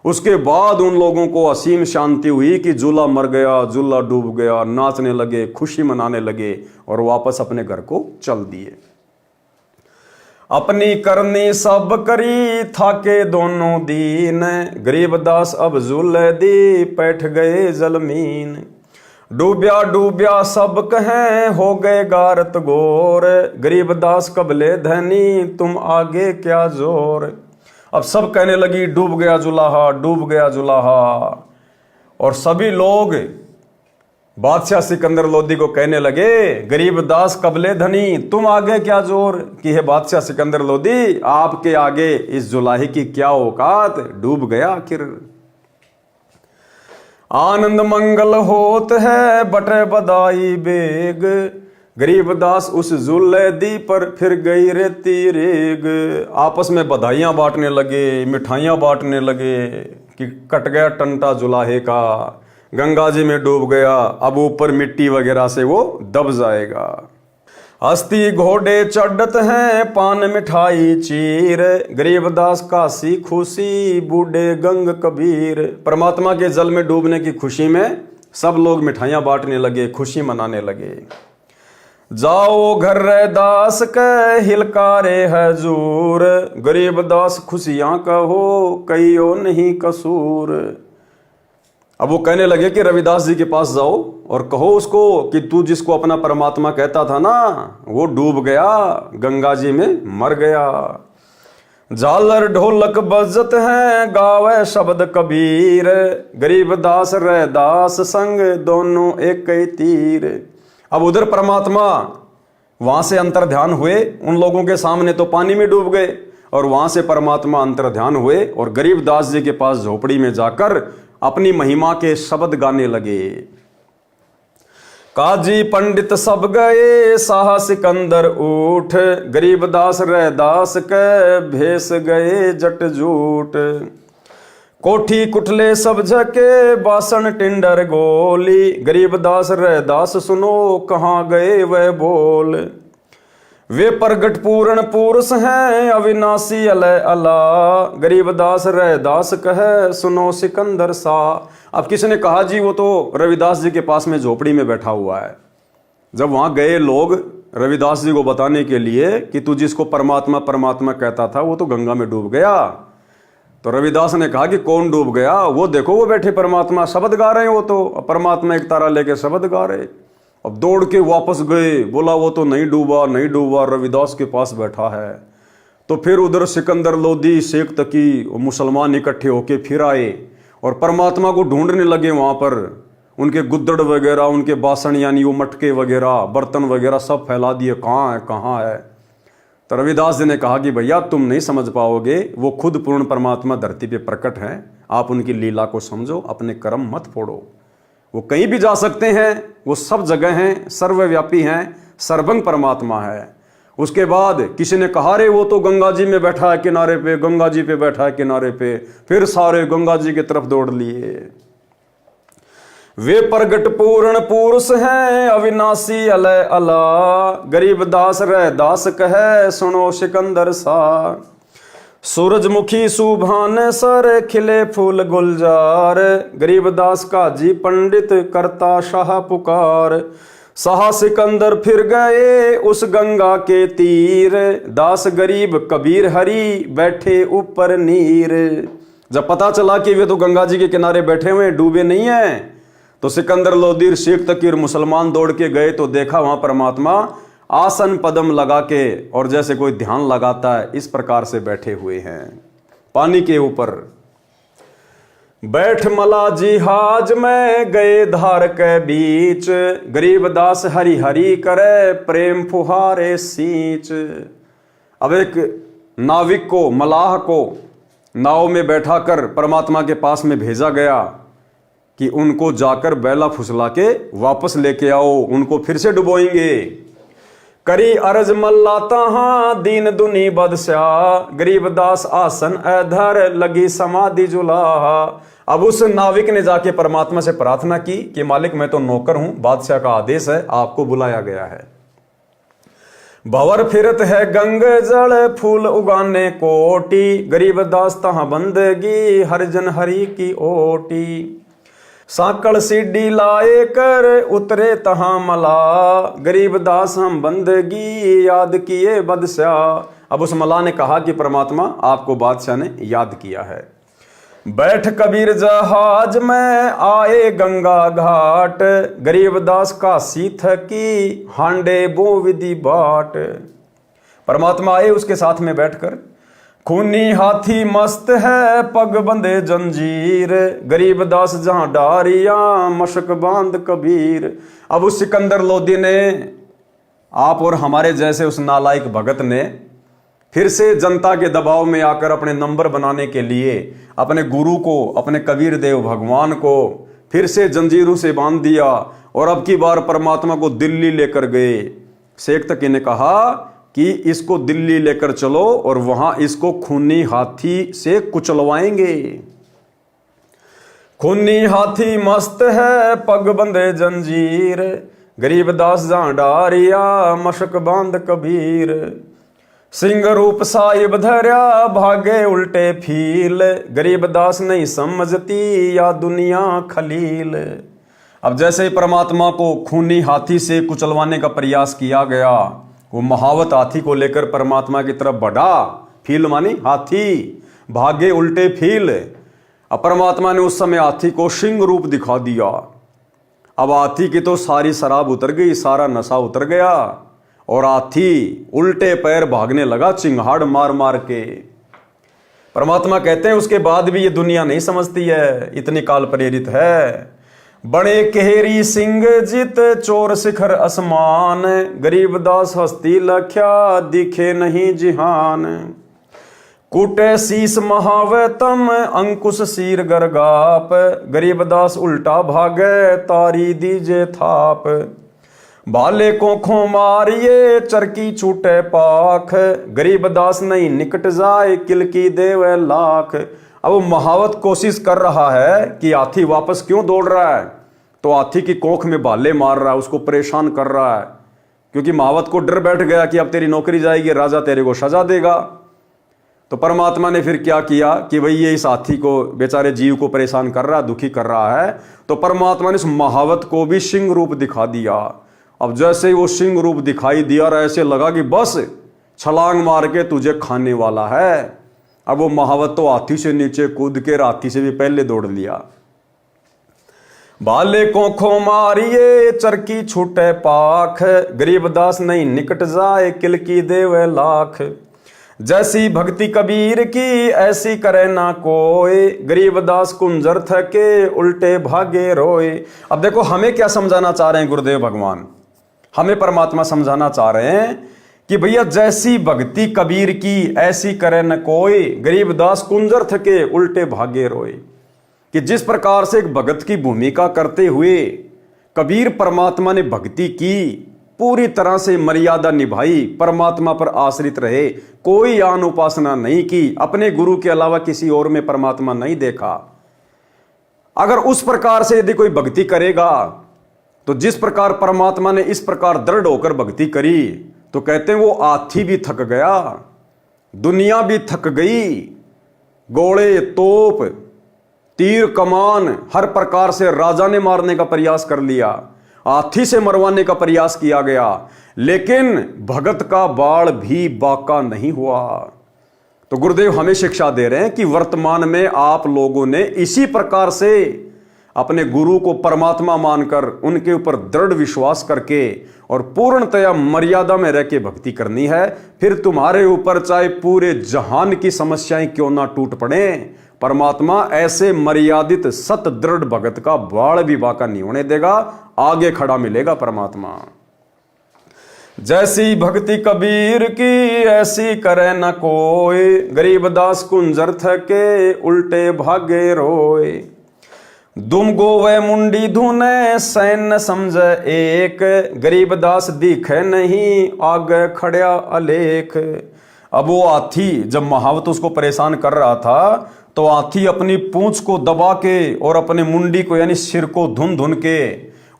उसके बाद उन लोगों को असीम शांति हुई कि जूला मर गया, जूला डूब गया, नाचने लगे, खुशी मनाने लगे और वापस अपने घर को चल दिए। अपनी करनी सब करी, थाके दोनों दीन, गरीबदास अब झूले दी, बैठ गए जलमीन। डूब्या डूब्या सब कहें, हो गए गारत गोर, गरीबदास कबले धनी, तुम आगे क्या जोर। अब सब कहने लगी डूब गया जुलाहा, डूब गया जुलाहा, और सभी लोग बादशाह सिकंदर लोदी को कहने लगे गरीबदास कबले धनी, तुम आगे क्या जोर। कि है बादशाह सिकंदर लोदी, आपके आगे इस जुलाही की क्या औकात, डूब गया आखिर। आनंद मंगल होत है, बटे बधाई बेग, गरीबदास उस जुल्ले दी पर फिर गई रेती रेग। आपस में बधाइयां बांटने लगे, मिठाइयां बांटने लगे कि कट गया टंटा जुलाहे का, गंगा जी में डूब गया, अब ऊपर मिट्टी वगैरह से वो दब जाएगा। हस्ती घोड़े चढ़त हैं, पान मिठाई चीर, गरीबदास काशी खुशी, बूढ़े गंग कबीर। परमात्मा के जल में डूबने की खुशी में सब लोग मिठाइयां बांटने लगे, खुशी मनाने लगे। जाओ घर रैदास के, हिलकारे हजूर, गरीबदास खुशियां कहो, कईयो नहीं कसूर। अब वो कहने लगे कि रविदास जी के पास जाओ और कहो उसको कि तू जिसको अपना परमात्मा कहता था ना, वो डूब गया, गंगा जी में मर गया। झालर ढोलक बजत हैं, गावे शब्द कबीर, गरीबदास रैदास संग, दोनों एक ही तीर। अब उधर परमात्मा वहां से अंतर ध्यान हुए, उन लोगों के सामने तो पानी में डूब गए, और वहां से परमात्मा अंतर ध्यान हुए और गरीबदास जी के पास झोपड़ी में जाकर अपनी महिमा के शब्द गाने लगे। काजी पंडित सब गए, शाह सिकंदर उठ, गरीबदास रैदास के भेस गए जट जूट। कोठी कुठले सब झके, बासन टिंडर गोली, गरीबदास रैदास सुनो, कहाँ गए वह बोल। वे प्रगट पूर्ण पुरुष हैं, अविनाशी अलय अला, गरीबदास रैदास कहे, सुनो सिकंदर सा। अब किसी ने कहा जी वो तो रविदास जी के पास में झोपड़ी में बैठा हुआ है। जब वहां गए लोग रविदास जी को बताने के लिए कि तू जिसको परमात्मा परमात्मा कहता था वो तो गंगा में डूब गया, तो रविदास ने कहा कि कौन डूब गया? वो देखो वो बैठे परमात्मा शब्द गा रहे हैं, वो तो परमात्मा एक तारा लेके शब्द गा रहे। अब दौड़ के वापस गए, बोला वो तो नहीं डूबा, नहीं डूबा, रविदास के पास बैठा है। तो फिर उधर सिकंदर लोदी, शेख तकी, मुसलमान इकट्ठे होके फिर आए और परमात्मा को ढूंढने लगे। वहां पर उनके गुद्दड़ वगैरह, उनके बासन यानी वो मटके वगैरह, बर्तन वगैरह सब फैला दिए, कहाँ है कहाँ है। तो रविदास जी ने कहा कि भैया तुम नहीं समझ पाओगे, वो खुद पूर्ण परमात्मा धरती पे प्रकट हैं, आप उनकी लीला को समझो, अपने कर्म मत फोड़ो। वो कहीं भी जा सकते हैं, वो सब जगह हैं, सर्वव्यापी हैं, सर्वंग परमात्मा है। उसके बाद किसी ने कहा रे वो तो गंगा जी में बैठा है किनारे पे, गंगा जी पे बैठा है किनारे पे, फिर सारे गंगा जी की तरफ दौड़ लिए। वे प्रगट पूर्ण पुरुष हैं, अविनाशी अलय अला, गरीब दास रह दास कहे, सुनो सिकंदर सा। सूरजमुखी सुभान सर, खिले फूल गुलजार, गरीब दास का जी पंडित, करता शाह पुकार। शाह सिकंदर फिर गए उस गंगा के तीर, दास गरीब कबीर हरि बैठे ऊपर नीर। जब पता चला कि वे तो गंगा जी के किनारे बैठे हुए, डूबे नहीं हैं, तो सिकंदर लोदी, शेख तकीर, मुसलमान दौड़ के गए तो देखा वहां परमात्मा आसन पदम लगा के और जैसे कोई ध्यान लगाता है इस प्रकार से बैठे हुए हैं पानी के ऊपर। बैठ मला जिहाज में गए धार के बीच, गरीब दास हरि हरि करे, प्रेम फुहारे सींच। अब एक नाविक को, मलाह को नाव में बैठा कर परमात्मा के पास में भेजा गया कि उनको जाकर बैला फुसला के वापस लेके आओ, उनको फिर से डुबोएंगे। करी अरज मल्लाता हाँ, दीन दुनी बदशाह, गरीब दास आसन अधर, लगी समाधि जुलाहा। अब उस नाविक ने जाके परमात्मा से प्रार्थना की कि मालिक मैं तो नौकर हूं, बादशाह का आदेश है, आपको बुलाया गया है। भंवर फिरत है गंग जल, फूल उगाने कोटि, गरीब दास तहां बंदगी, हरिजन हरि की ओटी। साकड़ सीढ़ी लाए कर, उतरे तहां मला, गरीब दास हम बंदगी, याद किए बदशाह। अब उस मला ने कहा कि परमात्मा आपको बादशाह ने याद किया है। बैठ कबीर जहाज में आए गंगा घाट, गरीब दास का सीथ की, हांडे बो विधि बाट। परमात्मा आए उसके साथ में बैठकर, खूनी हाथी मस्त है, पग बंधे जंजीर, गरीब दास जहां डारिया, मशक बांध कबीर। अब उस सिकंदर लोदी ने, आप और हमारे जैसे उस नालायक भगत ने फिर से जनता के दबाव में आकर अपने नंबर बनाने के लिए अपने गुरु को, अपने कबीर देव भगवान को फिर से जंजीरों से बांध दिया और अब की बार परमात्मा को दिल्ली लेकर गए। शेख तकी ने कहा कि इसको दिल्ली लेकर चलो और वहां इसको खूनी हाथी से कुचलवाएंगे। खूनी हाथी मस्त है, पग बंधे जंजीर, गरीब दास जहां डारिया, मशक बांध कबीर। सिंह रूप साहिब धर्या, भागे उल्टे फील, गरीब दास नहीं समझती, या दुनिया खलील। अब जैसे ही परमात्मा को खूनी हाथी से कुचलवाने का प्रयास किया गया, वो महावत हाथी को लेकर परमात्मा की तरफ बढ़ा। फील मानी हाथी, भागे उल्टे फील। अब परमात्मा ने उस समय हाथी को सिंह रूप दिखा दिया। अब हाथी की तो सारी शराब उतर गई, सारा नशा उतर गया और हाथी उल्टे पैर भागने लगा, चिंगाड़ मार मार के। परमात्मा कहते हैं उसके बाद भी ये दुनिया नहीं समझती है, इतनी काल प्रेरित है। बड़े केहरी सिंह जित, चोर शिखर असमान, गरीब दास हस्ती लख्या, दिखे नहीं जिहान। कूटे शीस महावतम, अंकुश शीर गरगाप, गरीब दास उल्टा भागे, तारी दीजे थाप। बाले को खो मारिए, चरकी छूटे पाख, गरीब दास नहीं निकट जाए, किलकी देवे लाख। अब वो महावत कोशिश कर रहा है कि हाथी वापस क्यों दौड़ रहा है, तो हाथी की कोख में भाले मार रहा है, उसको परेशान कर रहा है, क्योंकि महावत को डर बैठ गया कि अब तेरी नौकरी जाएगी, राजा तेरे को सजा देगा। तो परमात्मा ने फिर क्या किया कि भाई ये इस हाथी को, बेचारे जीव को परेशान कर रहा है, दुखी कर रहा है, तो परमात्मा ने इस महावत को भी सिंह रूप दिखा दिया। अब जैसे ही वो सिंह रूप दिखाई दिया और ऐसे लगा कि बस छलांग मार के तुझे खाने वाला है। अब वो महावत तो हाथी से नीचे कूद के हाथी से भी पहले दौड़ लिया। भाले को खो मारिए चरकी छूटे पाख, गरीबदास नहीं निकट जाए किल की देवे लाख। जैसी भक्ति कबीर की ऐसी करे ना कोई, गरीबदास कुंजर थके उल्टे भागे रोए। अब देखो हमें क्या समझाना चाह रहे हैं गुरुदेव भगवान, हमें परमात्मा समझाना चाह रहे हैं कि भैया जैसी भक्ति कबीर की ऐसी करे न कोई, गरीबदास कुंजर थके उल्टे भागे रोए। कि जिस प्रकार से एक भगत की भूमिका करते हुए कबीर परमात्मा ने भक्ति की, पूरी तरह से मर्यादा निभाई, परमात्मा पर आश्रित रहे, कोई आन उपासना नहीं की, अपने गुरु के अलावा किसी और में परमात्मा नहीं देखा। अगर उस प्रकार से यदि कोई भक्ति करेगा तो जिस प्रकार परमात्मा ने इस प्रकार दृढ़ होकर भक्ति करी, तो कहते हैं वो हाथी भी थक गया, दुनिया भी थक गई, गोले तोप तीर कमान हर प्रकार से राजा ने मारने का प्रयास कर लिया, हाथी से मरवाने का प्रयास किया गया, लेकिन भगत का बाण भी बाका नहीं हुआ। तो गुरुदेव हमें शिक्षा दे रहे हैं कि वर्तमान में आप लोगों ने इसी प्रकार से अपने गुरु को परमात्मा मानकर उनके ऊपर दृढ़ विश्वास करके और पूर्णतया मर्यादा में रह के भक्ति करनी है। फिर तुम्हारे ऊपर चाहे पूरे जहान की समस्याएं क्यों ना टूट पड़े, परमात्मा ऐसे मर्यादित सत दृढ़ भगत का बाण भी बाका नहीं होने देगा, आगे खड़ा मिलेगा परमात्मा। जैसी भक्ति कबीर की ऐसी करे न कोई, गरीबदास कुंजर थके उल्टे भागे रोए। दुम गोवे मुंडी धुने सैन समझ एक, गरीबदास दिखे नहीं आगे खड़ा अलेख। अब वो हाथी जब महावत उसको परेशान कर रहा था, तो हाथी अपनी पूंछ को दबा के और अपने मुंडी को यानी सिर को धुन धुन के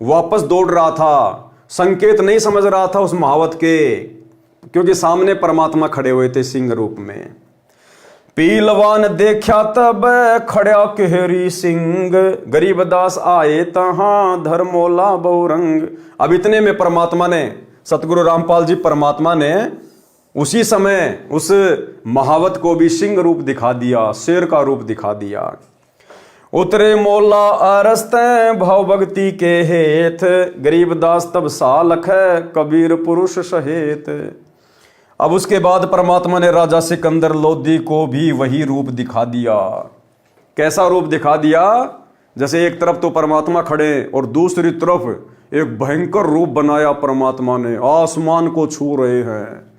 वापस दौड़ रहा था, संकेत नहीं समझ रहा था उस महावत के, क्योंकि सामने परमात्मा खड़े हुए थे सिंह रूप में। पीलवान देखा तब खड़ा केहरी सिंह, गरीबदास आए तहां धर्मोला बहुरंग। अब इतने में परमात्मा ने, सतगुरु रामपाल जी परमात्मा ने उसी समय उस महावत को भी सिंह रूप दिखा दिया, शेर का रूप दिखा दिया। उतरे मोला अरस्ते भाव भक्ति के हेत, गरीबदास तब सालख है कबीर पुरुष सहेत। अब उसके बाद परमात्मा ने राजा सिकंदर लोधी को भी वही रूप दिखा दिया। कैसा रूप दिखा दिया? जैसे एक तरफ तो परमात्मा खड़े और दूसरी तरफ एक भयंकर रूप बनाया परमात्मा ने, आसमान को छू रहे हैं।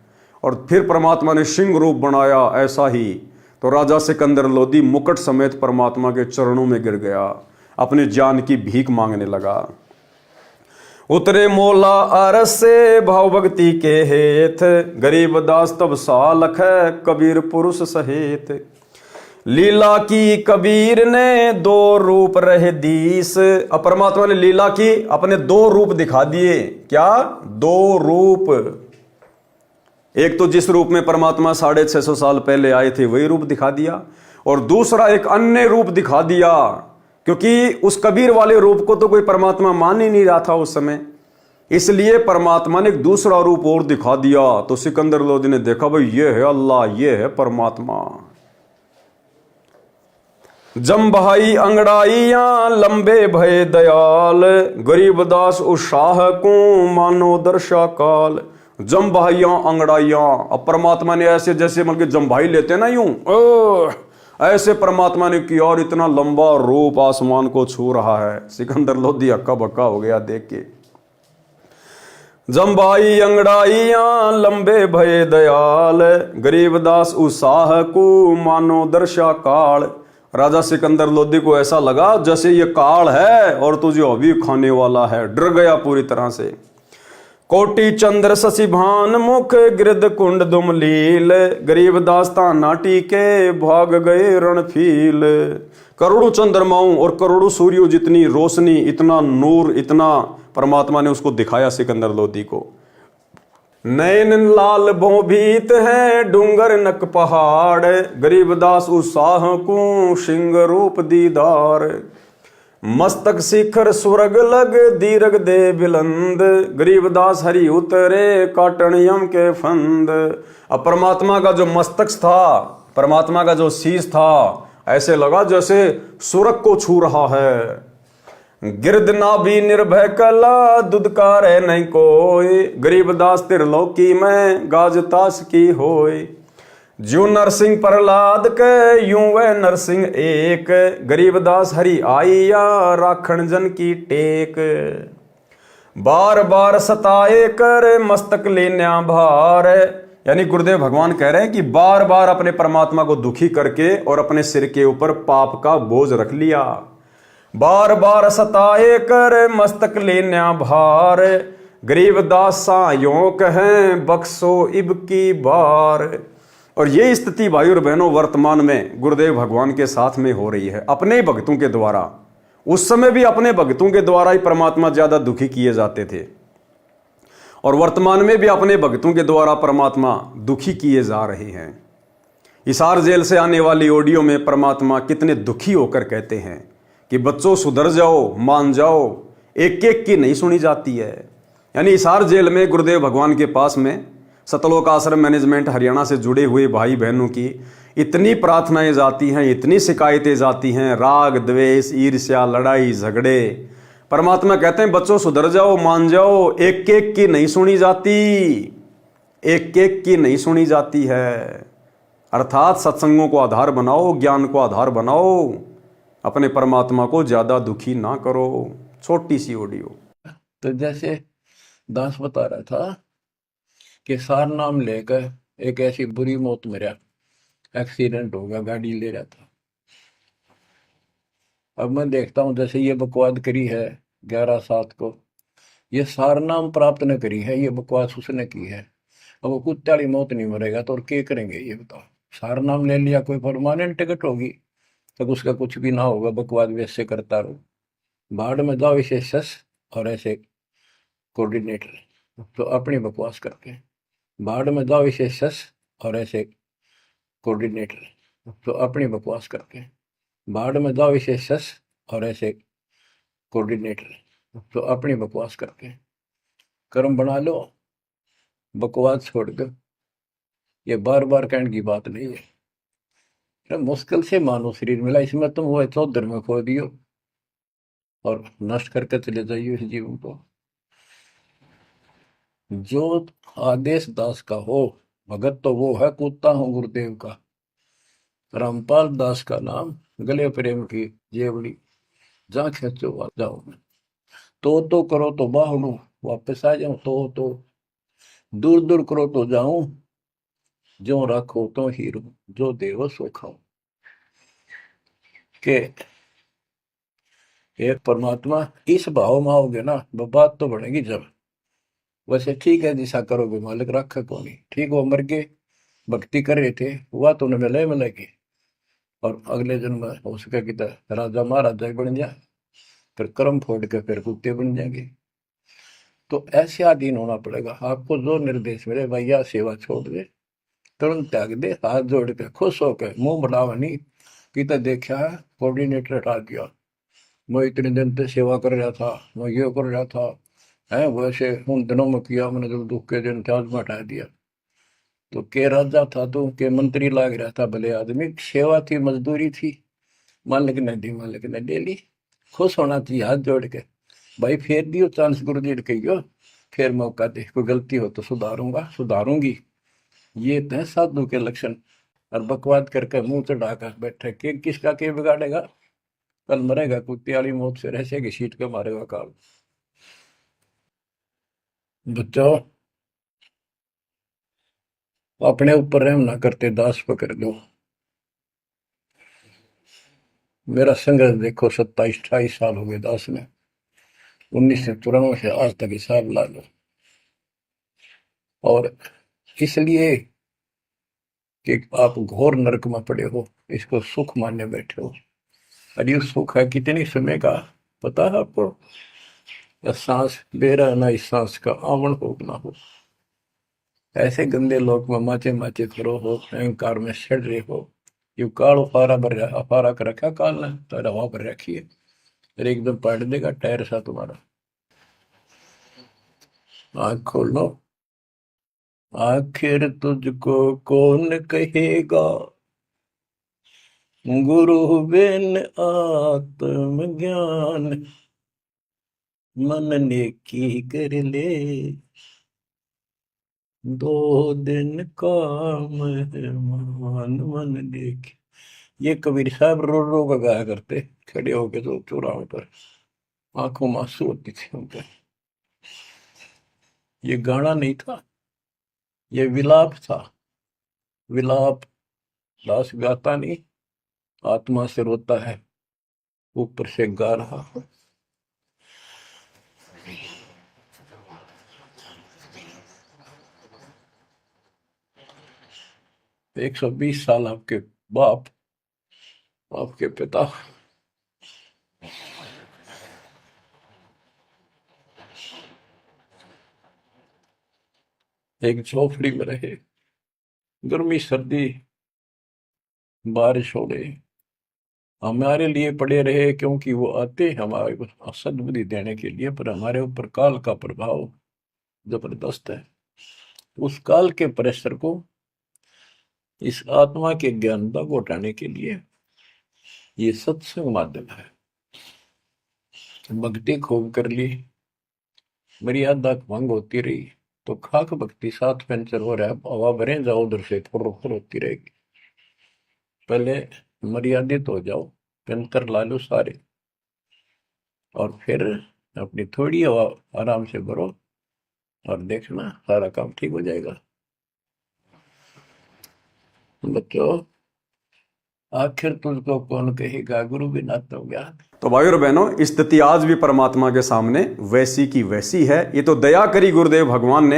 और फिर परमात्मा ने सिंह रूप बनाया ऐसा ही, तो राजा सिकंदर लोधी मुकुट समेत परमात्मा के चरणों में गिर गया, अपने जान की भीख मांगने लगा। उतरे मोला अरस से भाव भक्ति के हेत, गरीबदास तब सालख है कबीर पुरुष सहेत। लीला की कबीर ने दो रूप रहे दीस। अब परमात्मा ने लीला की, अपने दो रूप दिखा दिए। क्या? दो रूप। एक तो जिस रूप में परमात्मा 650 साल पहले आए थे वही रूप दिखा दिया, और दूसरा एक अन्य रूप दिखा दिया, क्योंकि उस कबीर वाले रूप को तो कोई परमात्मा मान ही नहीं रहा था उस समय, इसलिए परमात्मा ने एक दूसरा रूप और दिखा दिया। तो सिकंदर लोधी ने देखा भाई ये है अल्लाह, ये है परमात्मा। जम भाई अंगड़ाइयां लंबे भय दयाल, गरीबदास उत्साह को मानो दर्शा काल। जम भाइयां अंगड़ाइयां, अब परमात्मा ने ऐसे जैसे मतलब जम भाई लेते ना यूं, ऐसे परमात्मा ने किया और इतना लंबा रूप आसमान को छू रहा है। सिकंदर लोधी हक्का बक्का हो गया देख के। जम भाई अंगड़ाइयां लंबे भय दयाल, गरीबदास उत्साह को मानो दर्शा काल। राजा सिकंदर लोधी को ऐसा लगा जैसे ये काल है और तुझे अभी खाने वाला है, डर गया पूरी तरह से। कोटि चंद्र शशि भान मुख गिरद कुंड दुम लील, गरीबदास ताना टीके भाग गए रणफील। करोड़ों चंद्रमाओं और करोड़ों सूर्यों जितनी रोशनी, इतना नूर, इतना परमात्मा ने उसको दिखाया सिकंदर लोधी को। नैन लाल भोभीत है डूंगर नक पहाड़, गरीबदास उत्साह को सिंह रूप दीदार। मस्तक शिखर स्वर्ग लग दीर्घ दे बिलंद, गरीबदास हरि उतरे काटन यम के फंद। अब परमात्मा का जो मस्तक था परमात्मा का जो शीश था ऐसे लगा जैसे सुरग को छू रहा है। गिरदना भी निर्भय कला दुदकार है नहीं कोई, गरीबदास त्रिलोकी में गाजतास की होय। ज्यों नरसिंह प्रहलाद के यूं वह नरसिंह एक, गरीबदास हरि आइया राखण जन की टेक। बार बार सताए कर मस्तक लेन्या भार, यानी गुरुदेव भगवान कह रहे हैं कि बार बार अपने परमात्मा को दुखी करके और अपने सिर के ऊपर पाप का बोझ रख लिया। बार बार सताए कर मस्तक लेन्या भार, गरीबदास सायों कहें बख्शो इब की बार। और ये स्थिति भाई और बहनों वर्तमान में गुरुदेव भगवान के साथ में हो रही है, अपने भक्तों के द्वारा। उस समय भी अपने भक्तों के द्वारा ही परमात्मा ज्यादा दुखी किए जाते थे, और वर्तमान में भी अपने भक्तों के द्वारा परमात्मा दुखी किए जा रहे हैं। हिसार जेल से आने वाली ऑडियो में परमात्मा कितने दुखी होकर कहते हैं कि बच्चों सुधर जाओ, मान जाओ, एक एक की नहीं सुनी जाती है। यानी हिसार जेल में गुरुदेव भगवान के पास में सतलोक आश्रम मैनेजमेंट हरियाणा से जुड़े हुए भाई बहनों की इतनी प्रार्थनाएं जाती हैं, इतनी शिकायतें जाती हैं, राग द्वेष ईर्ष्या लड़ाई झगड़े। परमात्मा कहते हैं बच्चों सुधर जाओ, मान जाओ, एक एक की नहीं सुनी जाती, एक एक की नहीं सुनी जाती है। अर्थात सत्संगों को आधार बनाओ, ज्ञान को आधार बनाओ, अपने परमात्मा को ज्यादा दुखी ना करो। छोटी सी ऑडियो। तो जैसे दास बता रहा था कि सार नाम लेकर एक ऐसी बुरी मौत मरा, एक्सीडेंट हो गया, गाड़ी ले रहा था। अब मैं देखता हूँ जैसे ये बकवाद करी है 11/7 को, ये सार नाम प्राप्त न करी है, ये बकवास उसने की है। अब वो कुत्ते वाली मौत नहीं मरेगा तो और क्या करेंगे ये बताओ। सार नाम ले लिया, कोई परमानेंट टिकट होगी तब उसका कुछ भी ना होगा, बकवाद वैसे करता रहो। भाड़ में जाओ इसे सस और ऐसे कोऑर्डिनेटर तो अपनी बकवास करके, भाड़ में जाओ इसे सस और ऐसे कोऑर्डिनेटर तो अपनी बकवास करके, भाड़ में जाओ इसे सस और ऐसे कोऑर्डिनेटर तो अपनी बकवास करके कर्म बना लो, बकवास छोड़ कर। ये बार बार कहने की बात नहीं है, मुश्किल से मानो शरीर मिला, इसमें तुम वो चौधर में खो दियो और नष्ट करके चले जाइए इस जीवन को। जो आदेश दास का हो भगत तो वो है, कूदता हूँ गुरुदेव का। रामपाल दास का नाम गले प्रेम की जेवड़ी, जहाँ खेचो जाओ मैं। तो करो तो बाहू वापस आ जाऊं, तो दूर दूर करो तो जाऊं, जो रखो तो हीरो, जो देवो सो खाऊं। के एक परमात्मा इस भाव में आओगे ना, बात तो बढ़ेगी जब। वैसे ठीक है दिशा करोगे मालिक रखा को नहीं, ठीक वो मर गए, भक्ति कर रहे थे, हुआ तो उन्हें मिलेगी, और अगले जन्म में हो सके कि राजा महाराजा बन जाए, फिर कर्म फोड़ के फिर कुत्ते बन जाएंगे। तो ऐसे अधीन होना पड़ेगा। आपको जो निर्देश मिले भैया सेवा छोड़ दे, तुरंत त्याग दे, हाथ जोड़ के खुश होकर, मुंह बढ़ावा नहीं कि तो देखा है कोऑर्डिनेटर हटा दिया, मैं इतने दिन से सेवा कर रहा था, मैं ये कर रहा था है, वैसे उन दिनों में किया मैंने, जो दुख के दिन थे आज में हटा दिया। तो के राजा था तो के मंत्री लाग रहा था, भले आदमी, सेवा थी मजदूरी थी, मालिक ने दी, मालिक ने ले ली। खुश होना चाहिए हाथ जोड़ के, भाई फेर दियो चांस गुरु जी ने कहियो, फिर मौका दे, कोई गलती हो तो सुधारूंगा सुधारूंगी। ये तो साधु के लक्षण। और बकवाद करके मुंह चढ़ाकर बैठे के किसका के बिगाड़ेगा, कल मरेगा कुत्ते वाली मौत से, रहसे की सीट के मारेगा काल। बच्चों अपने ऊपर रहम ना करते, दास पकड़ लो। मेरा संघर्ष देखो, 27-28 साल हो गए दास में, 1994 से आज तक हिसाब ला लो। और इसलिए कि आप घोर नरक में पड़े हो, इसको सुख मानने बैठे हो। और ये सुख है कितनी समय का पता है आपको? या सांस बेरा ना, इस सांस का आवण हो ना हो, ऐसे गंदे लोग में माचे माचे करो हो, अहंकार में सड़ रहे हो। यू काल अफारा कर रखा काल ने, तो हवा पर रखी है, फिर एकदम पलट देगा टायर सा तुम्हारा। आँख खोल लो, आखिर तुझको कौन कहेगा, गुरु बिन आत्म ज्ञान, मन ने की कर ले, दो दिन काम है मान, मन ने की। ये कबीर साहब रो रो कर गाया करते, खड़े होके तो चौराहों पर, आंखों में आंसू होती थी उनके। ये गाना नहीं था, ये विलाप था। विलाप दास गाता नहीं, आत्मा से रोता है, ऊपर से गा रहा। 120 साल आपके बाप, आपके पिता एक झोपड़ी में रहे, गर्मी सर्दी बारिश हो गई, हमारे लिए पड़े रहे, क्योंकि वो आते हमारे को सद्बुद्धि देने के लिए, पर हमारे ऊपर काल का प्रभाव जबरदस्त है। उस काल के प्रेशर को इस आत्मा के ज्ञानता को हटाने के लिए ये सत्संग माध्यम है। भक्ति खूब कर ली, मर्यादा भंग होती रही तो खाक भक्ति साथ पंचर हो रहा है, हवा भरे जाओ उधर से फुर होती रहेगी। पहले मर्यादित हो जाओ, पंचर ला लो सारे, और फिर अपनी थोड़ी हवा आराम से भरो और देखना सारा काम ठीक हो जाएगा। बच्चों, आखिर तुझको कौन कहेगा गुरु बिना तो ज्ञान। तो भाई और बहनों, स्थिति आज भी परमात्मा के सामने वैसी की वैसी है। ये तो दया करी गुरुदेव भगवान ने,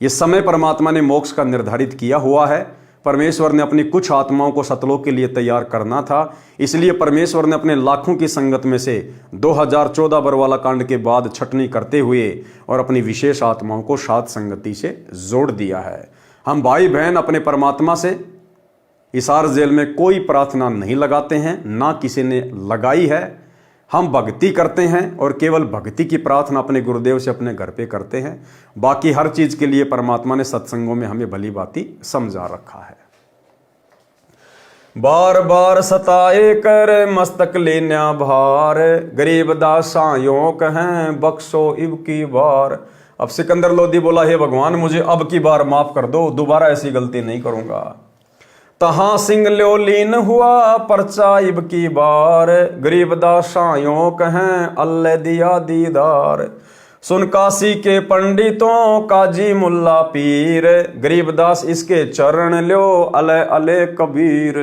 ये समय परमात्मा ने मोक्ष का निर्धारित किया हुआ है। परमेश्वर ने अपनी कुछ आत्माओं को सतलोक के लिए तैयार करना था, इसलिए परमेश्वर ने अपने लाखों की संगत में से 2014 बरवाला कांड के बाद छटनी करते हुए और अपनी विशेष आत्माओं को सात संगति से जोड़ दिया है। हम भाई बहन अपने परमात्मा से इसार जेल में कोई प्रार्थना नहीं लगाते हैं, ना किसी ने लगाई है। हम भक्ति करते हैं और केवल भक्ति की प्रार्थना अपने गुरुदेव से अपने घर पे करते हैं। बाकी हर चीज के लिए परमात्मा ने सत्संगों में हमें भली भांति समझा रखा है। बार बार सताए कर मस्तक लेना भार, गरीब दासायों कहें बख्शो इब की बार। अब सिकंदर लोधी बोला, हे भगवान मुझे अब की बार माफ कर दो, दोबारा ऐसी गलती नहीं करूंगा। तहां सिंह ल्यो लीन हुआ परचा इब की बार, गरीब दासायों कहें अल्लाह दिया दीदार। सुन काशी के पंडितों काजी मुल्ला पीर, गरीबदास इसके चरण ल्यो अले अले कबीर।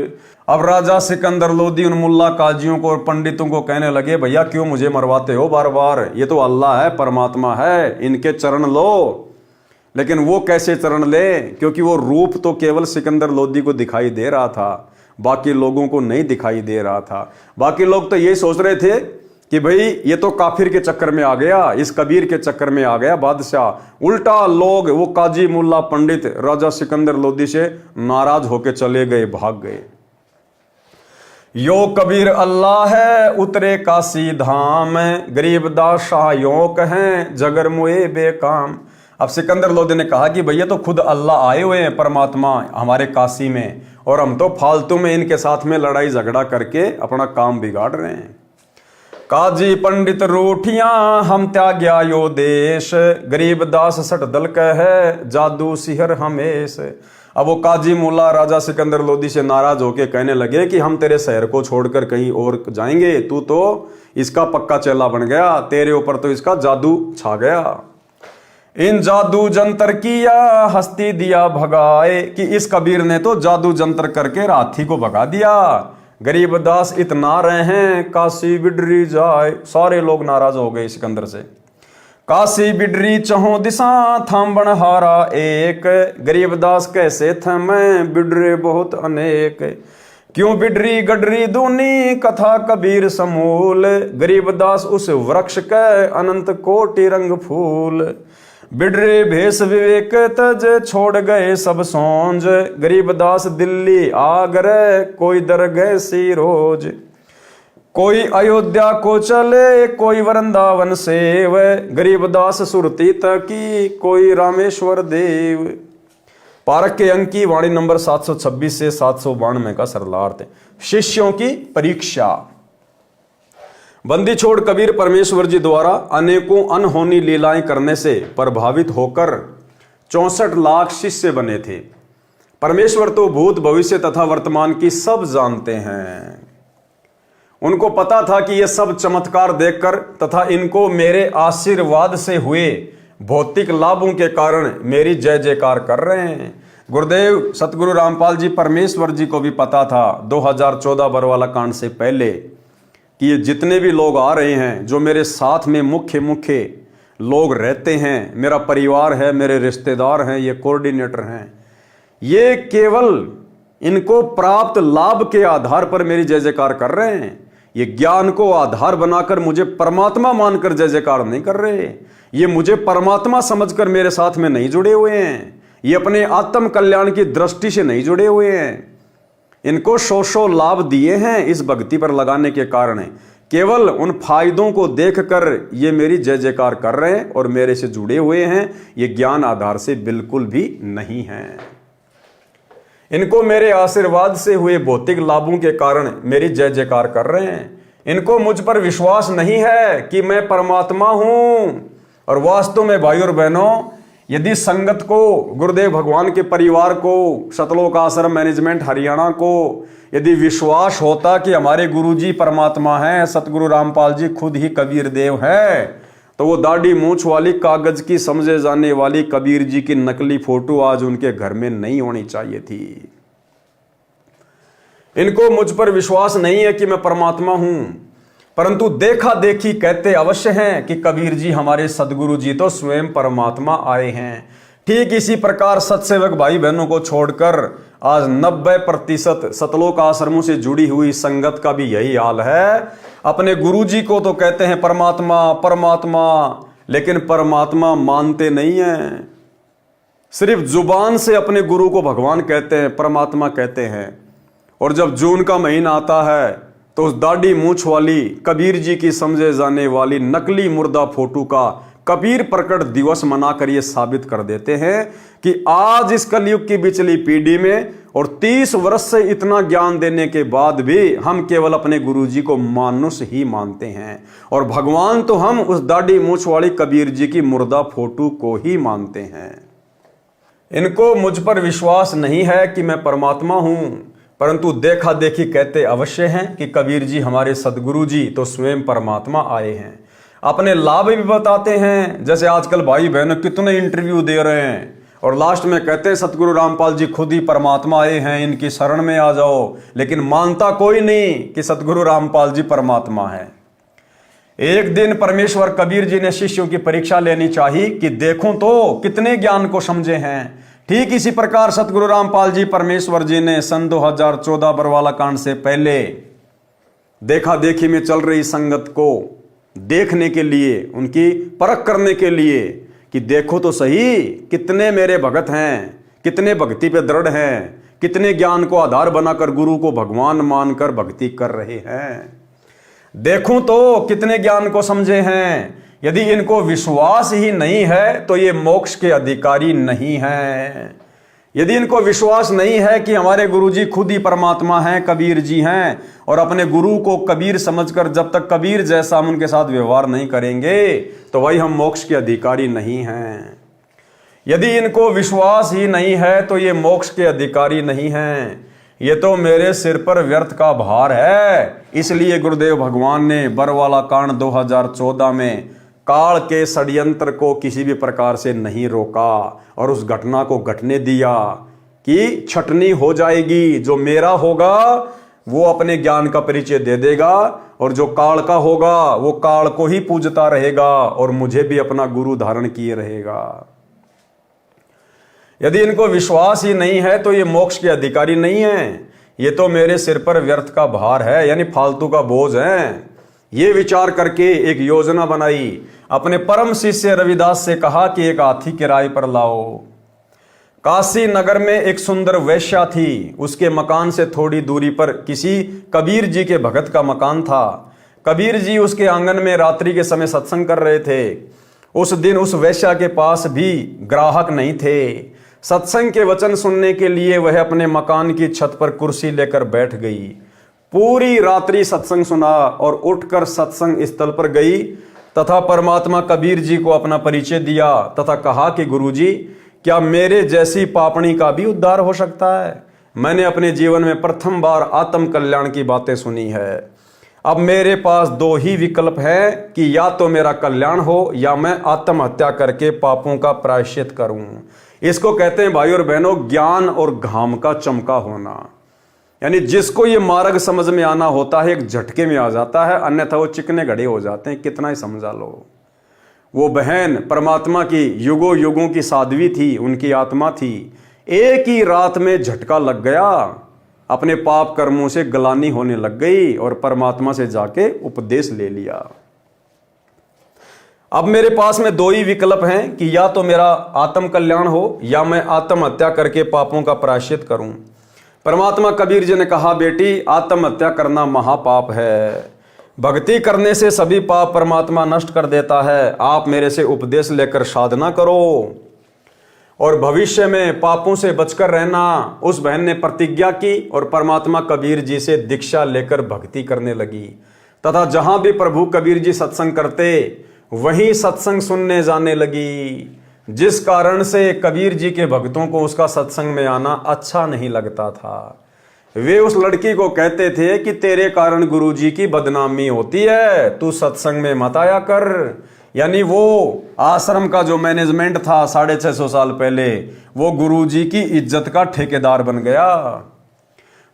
अब राजा सिकंदर लोधी उन मुल्ला काजियों को और पंडितों को कहने लगे, भैया क्यों मुझे मरवाते हो बार बार, ये तो अल्लाह है, परमात्मा है, इनके चरण लो। लेकिन वो कैसे चरण ले, क्योंकि वो रूप तो केवल सिकंदर लोधी को दिखाई दे रहा था, बाकी लोगों को नहीं दिखाई दे रहा था। बाकी लोग तो यही सोच रहे थे कि भाई ये तो काफिर के चक्कर में आ गया, इस कबीर के चक्कर में आ गया बादशाह। उल्टा लोग, वो काजी मुल्ला पंडित राजा सिकंदर लोधी से नाराज होके चले गए, भाग गए। यो कबीर अल्लाह है उतरे काशी धाम, गरीबदास शाह कहें जगर मुए बेकाम। अब सिकंदर लोधी ने कहा कि भैया तो खुद अल्लाह आए हुए हैं, परमात्मा हमारे काशी में, और हम तो फालतू में इनके साथ में लड़ाई झगड़ा करके अपना काम बिगाड़ रहे हैं। काजी पंडित रूठियां हम त्याग्या यो देश, गरीबदास सट दल कह जादू सिहर हमेश। अब वो काजी मुल्ला राजा सिकंदर लोधी से नाराज होके कहने लगे कि हम तेरे शहर को छोड़कर कहीं और जाएंगे, तू तो इसका पक्का चेला बन गया, तेरे ऊपर तो इसका जादू छा गया। इन जादू जंतर किया हस्ती दिया भगाए, कि इस कबीर ने तो जादू जंतर करके हाथी को भगा दिया। गरीबदास इतना रहे हैं काशी बिडरी जाए। सारे लोग नाराज हो गए सिकंदर से। काशी बिडरी चहो दिशा थाम्बन हारा एक, गरीबदास कैसे थमे बिडरे बहुत अनेक। क्यों बिडरी गडरी दूनी कथा कबीर समूल, गरीबदास उस वृक्ष के अनंत कोटि रंग फूल। बिडरे भेष विवेक तज छोड़ गए सब सोंज, गरीबदास दिल्ली आगरे कोई दर गए सी रोज। कोई अयोध्या को चले कोई वृंदावन सेव, गरीबदास सुरती तकी कोई रामेश्वर देव। पारक के अंक की वाणी नंबर 726 से 792 का सरलार्थ है। शिष्यों की परीक्षा। बंदी छोड़ कबीर परमेश्वर जी द्वारा अनेकों अनहोनी लीलाएं करने से प्रभावित होकर 64 लाख शिष्य बने थे। परमेश्वर तो भूत भविष्य तथा वर्तमान की सब जानते हैं। उनको पता था कि ये सब चमत्कार देखकर तथा इनको मेरे आशीर्वाद से हुए भौतिक लाभों के कारण मेरी जय जयकार कर रहे हैं। गुरुदेव सतगुरु रामपाल जी परमेश्वर जी को भी पता था 2014 बरवाला कांड से पहले कि ये जितने भी लोग आ रहे हैं, जो मेरे साथ में मुख्य लोग रहते हैं, मेरा परिवार है, मेरे रिश्तेदार हैं, ये कोऑर्डिनेटर हैं, ये केवल इनको प्राप्त लाभ के आधार पर मेरी जय जयकार कर रहे हैं। ये ज्ञान को आधार बनाकर मुझे परमात्मा मानकर जय जयकार नहीं कर रहे। ये मुझे परमात्मा समझकर मेरे साथ में नहीं जुड़े हुए हैं। ये अपने आत्म कल्याण की दृष्टि से नहीं जुड़े हुए हैं। इनको सौ लाभ दिए हैं इस भक्ति पर लगाने के कारण। केवल उन फायदों को देखकर ये मेरी जय जयकार कर रहे हैं और मेरे से जुड़े हुए हैं। ये ज्ञान आधार से बिल्कुल भी नहीं है। इनको मेरे आशीर्वाद से हुए भौतिक लाभों के कारण मेरी जय जयकार कर रहे हैं। इनको मुझ पर विश्वास नहीं है कि मैं परमात्मा हूं। और वास्तव में भाई और बहनों, यदि संगत को, गुरुदेव भगवान के परिवार को, सतलोक आश्रम मैनेजमेंट हरियाणा को यदि विश्वास होता कि हमारे गुरुजी परमात्मा हैं, सतगुरु रामपाल जी खुद ही कबीर देव हैं, तो वो दाढ़ी मूंछ वाली कागज की समझे जाने वाली कबीर जी की नकली फोटो आज उनके घर में नहीं होनी चाहिए थी। इनको मुझ पर विश्वास नहीं है कि मैं परमात्मा हूं, परंतु देखा देखी कहते अवश्य हैं कि कबीर जी हमारे सदगुरु जी तो स्वयं परमात्मा आए हैं। ठीक इसी प्रकार सत्सेवक भाई बहनों को छोड़कर आज 90% सतलोक आश्रमों से जुड़ी हुई संगत का भी यही हाल है। अपने गुरु जी को तो कहते हैं परमात्मा परमात्मा, लेकिन परमात्मा मानते नहीं हैं। सिर्फ जुबान से अपने गुरु को भगवान कहते हैं, परमात्मा कहते हैं। और जब जून का महीना आता है तो उस दाढ़ी मूंछ वाली कबीर जी की समझे जाने वाली नकली मुर्दा फोटो का कबीर प्रकट दिवस मनाकर ये साबित कर देते हैं कि आज इस कलयुग की बिचली पीढ़ी में और 30 वर्ष से इतना ज्ञान देने के बाद भी हम केवल अपने गुरु जी को मानुष ही मानते हैं। और भगवान तो हम उस दाढ़ी मूंछ वाली कबीर जी की मुर्दा फोटो को ही मानते हैं। इनको मुझ पर विश्वास नहीं है कि मैं परमात्मा हूं, परंतु देखा देखी कहते अवश्य हैं कि कबीर जी हमारे सदगुरु जी तो स्वयं परमात्मा आए हैं। अपने लाभ भी बताते हैं, जैसे आजकल भाई बहन कितने इंटरव्यू दे रहे हैं और लास्ट में कहते हैं सतगुरु रामपाल जी खुद ही परमात्मा आए हैं, इनकी शरण में आ जाओ। लेकिन मानता कोई नहीं कि सतगुरु रामपाल जी परमात्मा है। एक दिन परमेश्वर कबीर जी ने शिष्यों की परीक्षा लेनी चाहिए कि देखूं तो कितने ज्ञान को समझे हैं। ठीक इसी प्रकार सतगुरु रामपाल जी परमेश्वर जी ने सन 2014 बरवाला कांड से पहले देखा देखी में चल रही संगत को देखने के लिए, उनकी परख करने के लिए कि देखो तो सही कितने मेरे भगत हैं, कितने भक्ति पे दृढ़ हैं, कितने ज्ञान को आधार बनाकर गुरु को भगवान मानकर भक्ति कर रहे हैं। देखूं तो कितने ज्ञान को समझे हैं। यदि इनको विश्वास ही नहीं है तो ये मोक्ष के अधिकारी नहीं हैं। यदि इनको विश्वास नहीं है कि हमारे गुरुजी खुद ही परमात्मा हैं, कबीर जी हैं, और अपने गुरु को कबीर समझकर जब तक कबीर जैसा हम उनके साथ व्यवहार नहीं करेंगे तो वही हम मोक्ष के अधिकारी नहीं हैं। यदि इनको विश्वास ही नहीं है तो ये मोक्ष के अधिकारी नहीं हैं। ये तो मेरे सिर पर व्यर्थ का भार है। इसलिए गुरुदेव भगवान ने बरवाला कांड 2014 में काल के षड्यंत्र को किसी भी प्रकार से नहीं रोका और उस घटना को घटने दिया कि छटनी हो जाएगी। जो मेरा होगा वो अपने ज्ञान का परिचय दे देगा और जो काल का होगा वो काल को ही पूजता रहेगा और मुझे भी अपना गुरु धारण किए रहेगा। यदि इनको विश्वास ही नहीं है तो ये मोक्ष के अधिकारी नहीं है। ये तो मेरे सिर पर व्यर्थ का भार है, यानी फालतू का बोझ है। ये विचार करके एक योजना बनाई। अपने परम शिष्य रविदास से कहा कि एक हाथी किराए पर लाओ। काशी नगर में एक सुंदर वेश्या थी। उसके मकान से थोड़ी दूरी पर किसी कबीर जी के भगत का मकान था। कबीर जी उसके आंगन में रात्रि के समय सत्संग कर रहे थे। उस दिन उस वेश्या के पास भी ग्राहक नहीं थे। सत्संग के वचन सुनने के लिए वह अपने मकान की छत पर कुर्सी लेकर बैठ गई। पूरी रात्रि सत्संग सुना और उठकर सत्संग स्थल पर गई तथा परमात्मा कबीर जी को अपना परिचय दिया तथा कहा कि गुरुजी, क्या मेरे जैसी पापणी का भी उद्धार हो सकता है? मैंने अपने जीवन में प्रथम बार आत्म कल्याण की बातें सुनी है। अब मेरे पास दो ही विकल्प है कि या तो मेरा कल्याण हो या मैं आत्महत्या करके पापों का प्रायश्चित करूं। इसको कहते हैं भाई और बहनों, ज्ञान और घाम का चमका होना। यानी जिसको ये मार्ग समझ में आना होता है एक झटके में आ जाता है, अन्यथा वो चिकने घड़े हो जाते हैं, कितना ही समझा लो। वो बहन परमात्मा की युगों युगों की साध्वी थी, उनकी आत्मा थी। एक ही रात में झटका लग गया, अपने पाप कर्मों से गलानी होने लग गई और परमात्मा से जाके उपदेश ले लिया। अब मेरे पास में दो ही विकल्प हैं कि या तो मेरा आत्म कल्याण हो या मैं आत्महत्या करके पापों का प्रायश्चित करूं। परमात्मा कबीर जी ने कहा, बेटी आत्महत्या करना महापाप है। भक्ति करने से सभी पाप परमात्मा नष्ट कर देता है। आप मेरे से उपदेश लेकर साधना करो और भविष्य में पापों से बचकर रहना। उस बहन ने प्रतिज्ञा की और परमात्मा कबीर जी से दीक्षा लेकर भक्ति करने लगी तथा जहां भी प्रभु कबीर जी सत्संग करते वहीं सत्संग सुनने जाने लगी, जिस कारण से कबीर जी के भक्तों को उसका सत्संग में आना अच्छा नहीं लगता था। वे उस लड़की को कहते थे कि तेरे कारण गुरुजी की बदनामी होती है, तू सत्संग में मत आया कर। यानी वो आश्रम का जो मैनेजमेंट था 650 साल पहले, वो गुरुजी की इज्जत का ठेकेदार बन गया।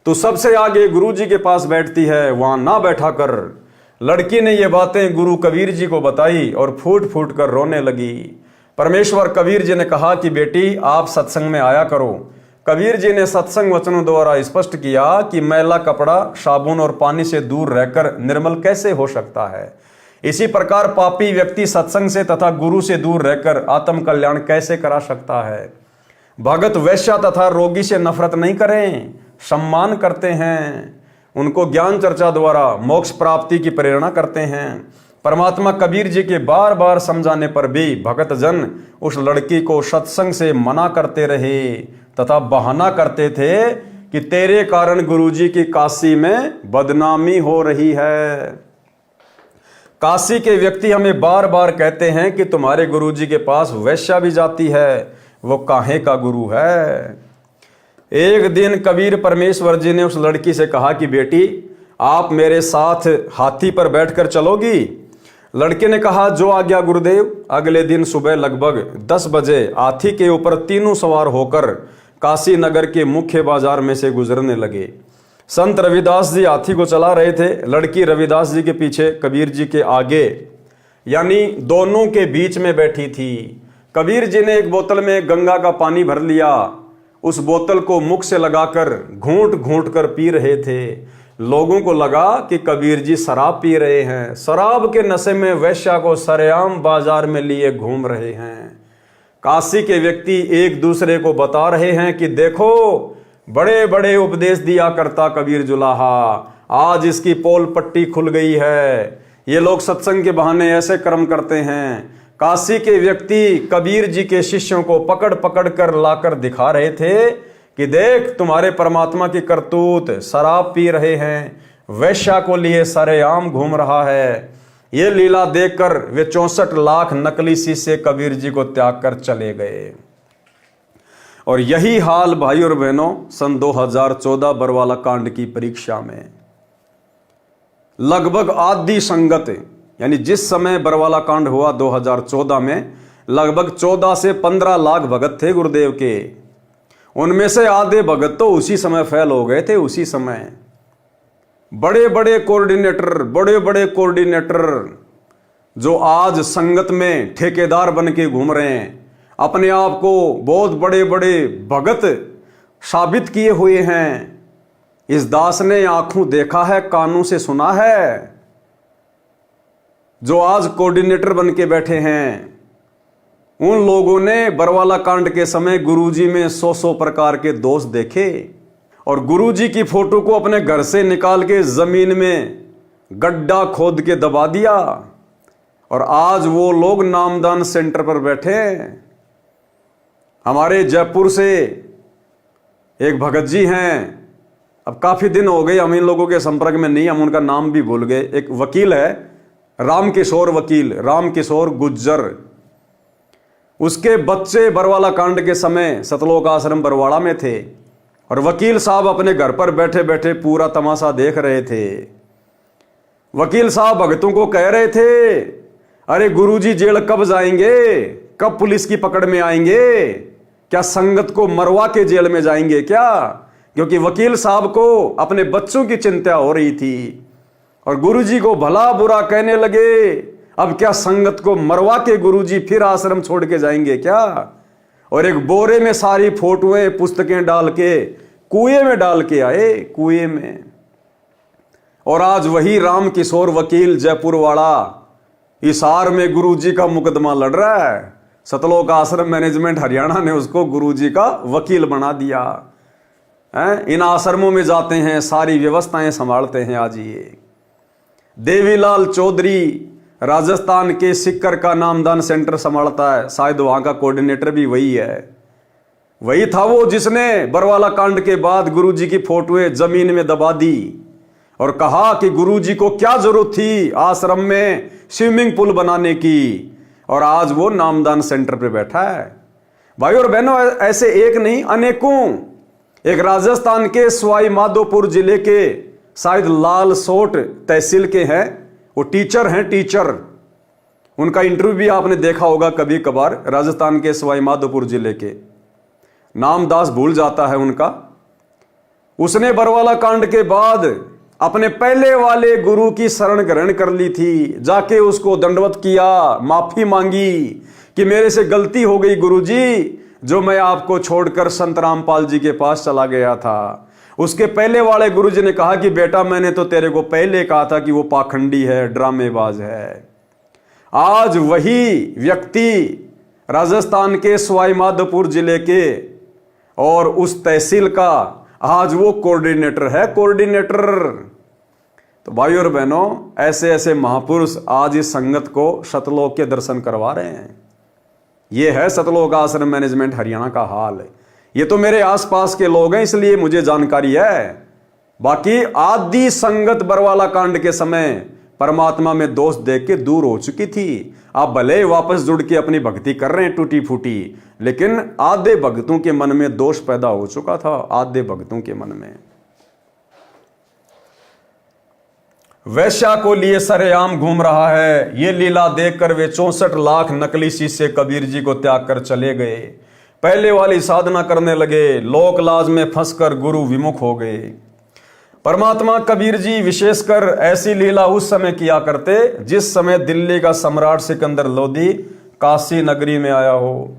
तू सबसे आगे गुरुजी के पास बैठती है, वहां ना बैठा कर। लड़की ने ये बातें गुरु कबीर जी को बताई और फूट फूट कर रोने लगी। परमेश्वर कबीर जी ने कहा कि बेटी आप सत्संग में आया करो। कबीर जी ने सत्संग वचनों द्वारा स्पष्ट किया कि मैला कपड़ा साबुन और पानी से दूर रहकर निर्मल कैसे हो सकता है। इसी प्रकार पापी व्यक्ति सत्संग से तथा गुरु से दूर रहकर आत्म कल्याण कैसे करा सकता है। भगत वैश्या तथा रोगी से नफरत नहीं करें, सम्मान करते हैं, उनको ज्ञान चर्चा द्वारा मोक्ष प्राप्ति की प्रेरणा करते हैं। परमात्मा कबीर जी के बार बार समझाने पर भी भगत जन उस लड़की को सत्संग से मना करते रहे तथा बहाना करते थे कि तेरे कारण गुरुजी की काशी में बदनामी हो रही है। काशी के व्यक्ति हमें बार बार कहते हैं कि तुम्हारे गुरुजी के पास वैश्या भी जाती है, वो काहे का गुरु है। एक दिन कबीर परमेश्वर जी ने उस लड़की से कहा कि बेटी आप मेरे साथ हाथी पर बैठकर चलोगी। लड़के ने कहा, जो आज्ञा गुरुदेव। अगले दिन सुबह लगभग 10 बजे हाथी के ऊपर तीनों सवार होकर काशी नगर के मुख्य बाजार में से गुजरने लगे। संत रविदास जी हाथी को चला रहे थे, लड़की रविदास जी के पीछे, कबीर जी के आगे, यानी दोनों के बीच में बैठी थी। कबीर जी ने एक बोतल में गंगा का पानी भर लिया, उस बोतल को मुख से लगाकर घूंट घूंट कर पी रहे थे। लोगों को लगा कि कबीर जी शराब पी रहे हैं। शराब के नशे में वैश्या को सरेआम बाजार में लिए घूम रहे हैं। काशी के व्यक्ति एक दूसरे को बता रहे हैं कि देखो बड़े बड़े उपदेश दिया करता कबीर जुलाहा, आज इसकी पोल पट्टी खुल गई है। ये लोग सत्संग के बहाने ऐसे कर्म करते हैं। काशी के व्यक्ति कबीर जी के शिष्यों को पकड़ पकड़ कर लाकर दिखा रहे थे कि देख तुम्हारे परमात्मा की करतूत, शराब पी रहे हैं, वैश्या को लिए सरेआम घूम रहा है। ये लीला देखकर वे 64 लाख नकली शिष्य कबीर जी को त्याग कर चले गए। और यही हाल भाई और बहनों सन 2014 बरवाला कांड की परीक्षा में लगभग आधी संगत, यानी जिस समय बरवाला कांड हुआ 2014 में लगभग 14 से 15 लाख भगत थे गुरुदेव के। उनमें से आधे भगत तो उसी समय फेल हो गए थे। उसी समय बड़े बड़े कोऑर्डिनेटर जो आज संगत में ठेकेदार बन के घूम रहे हैं, अपने आप को बहुत बड़े बड़े भगत साबित किए हुए हैं। इस दास ने आंखों देखा है, कानों से सुना है, जो आज कोऑर्डिनेटर बन के बैठे हैं। उन लोगों ने बरवाला कांड के समय गुरुजी में 100 प्रकार के दोष देखे और गुरुजी की फोटो को अपने घर से निकाल के जमीन में गड्ढा खोद के दबा दिया और आज वो लोग नामदान सेंटर पर बैठे। हमारे जयपुर से एक भगत जी हैं, अब काफ़ी दिन हो गए हम इन लोगों के संपर्क में नहीं, हम उनका नाम भी भूल गए। एक वकील है, रामकिशोर वकील, रामकिशोर गुज्जर। उसके बच्चे बरवाला कांड के समय सतलोक आश्रम बरवाड़ा में थे और वकील साहब अपने घर पर बैठे बैठे पूरा तमाशा देख रहे थे। वकील साहब भगतों को कह रहे थे, अरे गुरुजी जेल कब जाएंगे, कब पुलिस की पकड़ में आएंगे, क्या संगत को मरवा के जेल में जाएंगे क्या? क्योंकि वकील साहब को अपने बच्चों की चिंता हो रही थी और गुरुजी को भला बुरा कहने लगे, अब क्या संगत को मरवा के गुरुजी फिर आश्रम छोड़ के जाएंगे क्या? और एक बोरे में सारी फोटोएं पुस्तकें डाल के कुएं में डाल के आए, कुएं में। और आज वही रामकिशोर वकील जयपुर वाला हिसार में गुरुजी का मुकदमा लड़ रहा है। सतलोक आश्रम मैनेजमेंट हरियाणा ने उसको गुरुजी का वकील बना दिया है। इन आश्रमों में जाते हैं, सारी व्यवस्थाएं संभालते हैं। आज ये देवीलाल चौधरी राजस्थान के सिक्कर का नामदान सेंटर संभालता है, शायद वहां का कोऑर्डिनेटर भी वही है। वही था वो जिसने बरवाला कांड के बाद गुरुजी की फोटोएं जमीन में दबा दी और कहा कि गुरुजी को क्या जरूरत थी आश्रम में स्विमिंग पूल बनाने की, और आज वो नामदान सेंटर पे बैठा है। भाई और बहनों, ऐसे एक नहीं अनेकों। एक राजस्थान के सवाई माधोपुर जिले के शायद लालसोट तहसील के हैं, वो टीचर हैं, टीचर। उनका इंटरव्यू भी आपने देखा होगा कभी कभार। राजस्थान के सवाई माधोपुर जिले के, नाम दास भूल जाता है उनका। उसने बरवाला कांड के बाद अपने पहले वाले गुरु की शरण ग्रहण कर ली थी, जाके उसको दंडवत किया, माफी मांगी कि मेरे से गलती हो गई गुरुजी, जो मैं आपको छोड़कर संत रामपाल जी के पास चला गया था। उसके पहले वाले गुरुजी ने कहा कि बेटा मैंने तो तेरे को पहले कहा था कि वो पाखंडी है, ड्रामेबाज है। आज वही व्यक्ति राजस्थान के सवाई माधोपुर जिले के और उस तहसील का आज वो कोऑर्डिनेटर है, कोऑर्डिनेटर। तो भाई और बहनों, ऐसे ऐसे महापुरुष आज इस संगत को सतलोक के दर्शन करवा रहे हैं। ये है सतलोक आश्रम मैनेजमेंट हरियाणा का हाल। ये तो मेरे आसपास के लोग हैं इसलिए मुझे जानकारी है। बाकी आदि संगत बरवाला कांड के समय परमात्मा में दोष देख के दूर हो चुकी थी। आप भले ही वापस जुड़ के अपनी भक्ति कर रहे हैं टूटी फूटी, लेकिन आधे भक्तों के मन में दोष पैदा हो चुका था, आधे भक्तों के मन में। वैश्या को लिए सरेआम घूम रहा है, ये लीला देखकर वे 64 लाख नकली शिष्य कबीर जी को त्याग कर चले गए। पहले वाली साधना करने लगे, लोक लाज में फंसकर गुरु विमुख हो गए। परमात्मा कबीर जी विशेषकर ऐसी लीला उस समय किया करते जिस समय दिल्ली का सम्राट सिकंदर लोदी काशी नगरी में आया हो।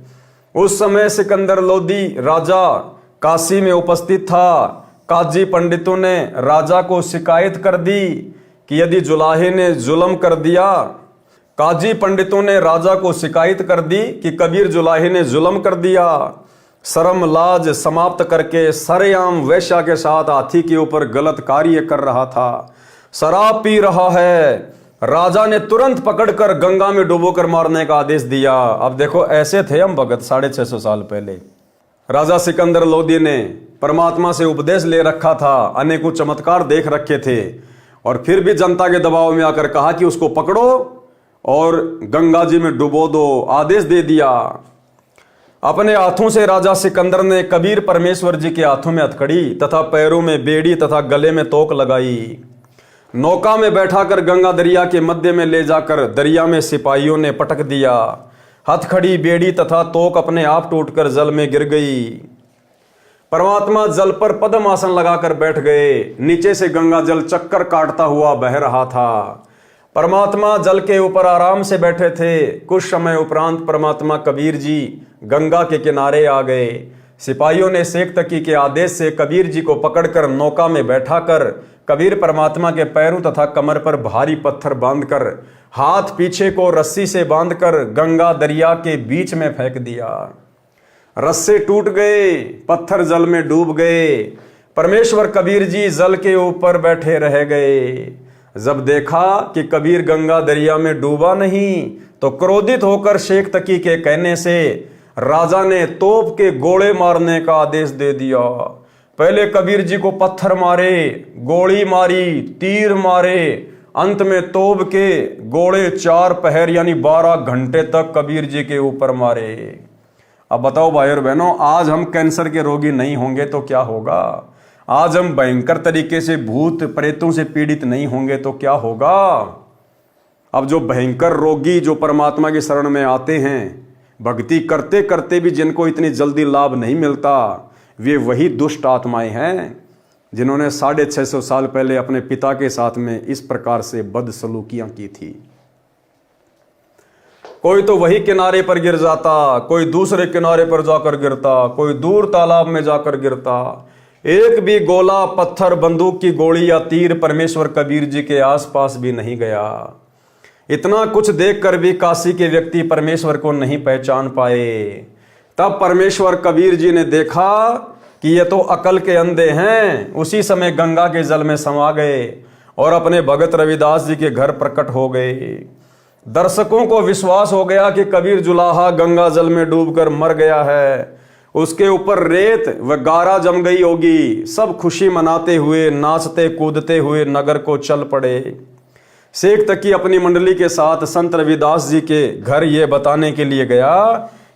उस समय सिकंदर लोदी राजा काशी में उपस्थित था। काजी पंडितों ने राजा को शिकायत कर दी कि यदि जुलाहे ने जुल्म कर दिया, काजी पंडितों ने राजा को शिकायत कर दी कि कबीर जुलाहे ने जुल्म कर दिया। शर्म लाज समाप्त करके सरेआम वैश्या के साथ हाथी के ऊपर गलत कार्य कर रहा था, शराब पी रहा है। राजा ने तुरंत पकड़कर गंगा में डुबोकर मारने का आदेश दिया। अब देखो, ऐसे थे हम भगत 650 साल पहले। राजा सिकंदर लोदी ने परमात्मा से उपदेश ले रखा था, अनेकों चमत्कार देख रखे थे, और फिर भी जनता के दबाव में आकर कहा कि उसको पकड़ो और गंगा जी में डुबो दो, आदेश दे दिया। अपने हाथों से राजा सिकंदर ने कबीर परमेश्वर जी के हाथों में हथकड़ी तथा पैरों में बेड़ी तथा गले में तोक लगाई। नौका में बैठाकर गंगा दरिया के मध्य में ले जाकर दरिया में सिपाहियों ने पटक दिया। हथकड़ी, बेड़ी तथा तोक अपने आप टूटकर जल में गिर गई। परमात्मा जल पर पद्म आसन लगाकर बैठ गए। नीचे से गंगा जल चक्कर काटता हुआ बह रहा था। परमात्मा जल के ऊपर आराम से बैठे थे। कुछ समय उपरांत परमात्मा कबीर जी गंगा के किनारे आ गए। सिपाहियों ने शेख तकी के आदेश से कबीर जी को पकड़कर नौका में बैठाकर कबीर परमात्मा के पैरों तथा कमर पर भारी पत्थर बांधकर हाथ पीछे को रस्सी से बांधकर गंगा दरिया के बीच में फेंक दिया। रस्से टूट गए, पत्थर जल में डूब गए। परमेश्वर कबीर जी जल के ऊपर बैठे रह गए। जब देखा कि कबीर गंगा दरिया में डूबा नहीं, तो क्रोधित होकर शेख तकी के कहने से राजा ने तोप के गोले मारने का आदेश दे दिया। पहले कबीर जी को पत्थर मारे, गोली मारी, तीर मारे, अंत में तोप के गोले 4 पहर यानी 12 घंटे तक कबीर जी के ऊपर मारे। अब बताओ भाई और बहनों, आज हम कैंसर के रोगी नहीं होंगे तो क्या होगा? आज हम भयंकर तरीके से भूत प्रेतों से पीड़ित नहीं होंगे तो क्या होगा? अब जो भयंकर रोगी जो परमात्मा की शरण में आते हैं, भक्ति करते करते भी जिनको इतनी जल्दी लाभ नहीं मिलता, वे वही दुष्ट आत्माएं हैं जिन्होंने 650 साल पहले अपने पिता के साथ में इस प्रकार से बदसलूकियां की थी। कोई तो वही किनारे पर गिर जाता, कोई दूसरे किनारे पर जाकर गिरता, कोई दूर तालाब में जाकर गिरता। एक भी गोला, पत्थर, बंदूक की गोली या तीर परमेश्वर कबीर जी के आसपास भी नहीं गया। इतना कुछ देखकर भी काशी के व्यक्ति परमेश्वर को नहीं पहचान पाए। तब परमेश्वर कबीर जी ने देखा कि ये तो अकल के अंधे हैं। उसी समय गंगा के जल में समा गए और अपने भगत रविदास जी के घर प्रकट हो गए। दर्शकों को विश्वास हो गया कि कबीर जुलाहा गंगा जल में डूबकर मर गया है, उसके ऊपर रेत व गारा जम गई होगी। सब खुशी मनाते हुए, नाचते कूदते हुए नगर को चल पड़े। शेख तकी अपनी मंडली के साथ संत रविदास जी के घर ये बताने के लिए गया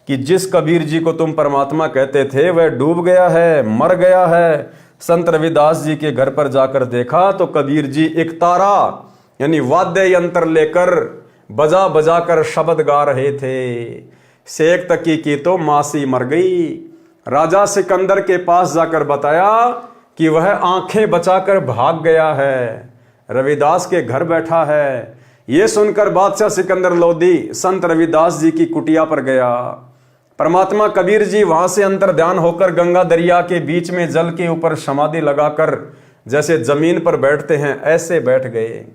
कि जिस कबीर जी को तुम परमात्मा कहते थे वह डूब गया है, मर गया है। संत रविदास जी के घर पर जाकर देखा तो कबीर जी एक तारा यानी वाद्य यंत्र लेकर बजा बजा कर शब्द गा रहे थे। शेख तकी की तो मासी मर गई। राजा सिकंदर के पास जाकर बताया कि वह आंखें बचाकर भाग गया है, रविदास के घर बैठा है। यह सुनकर बादशाह सिकंदर लोदी संत रविदास जी की कुटिया पर गया। परमात्मा कबीर जी वहां से अंतर्ध्यान होकर गंगा दरिया के बीच में जल के ऊपर समाधि लगाकर जैसे जमीन पर बैठते हैं ऐसे बैठ गए।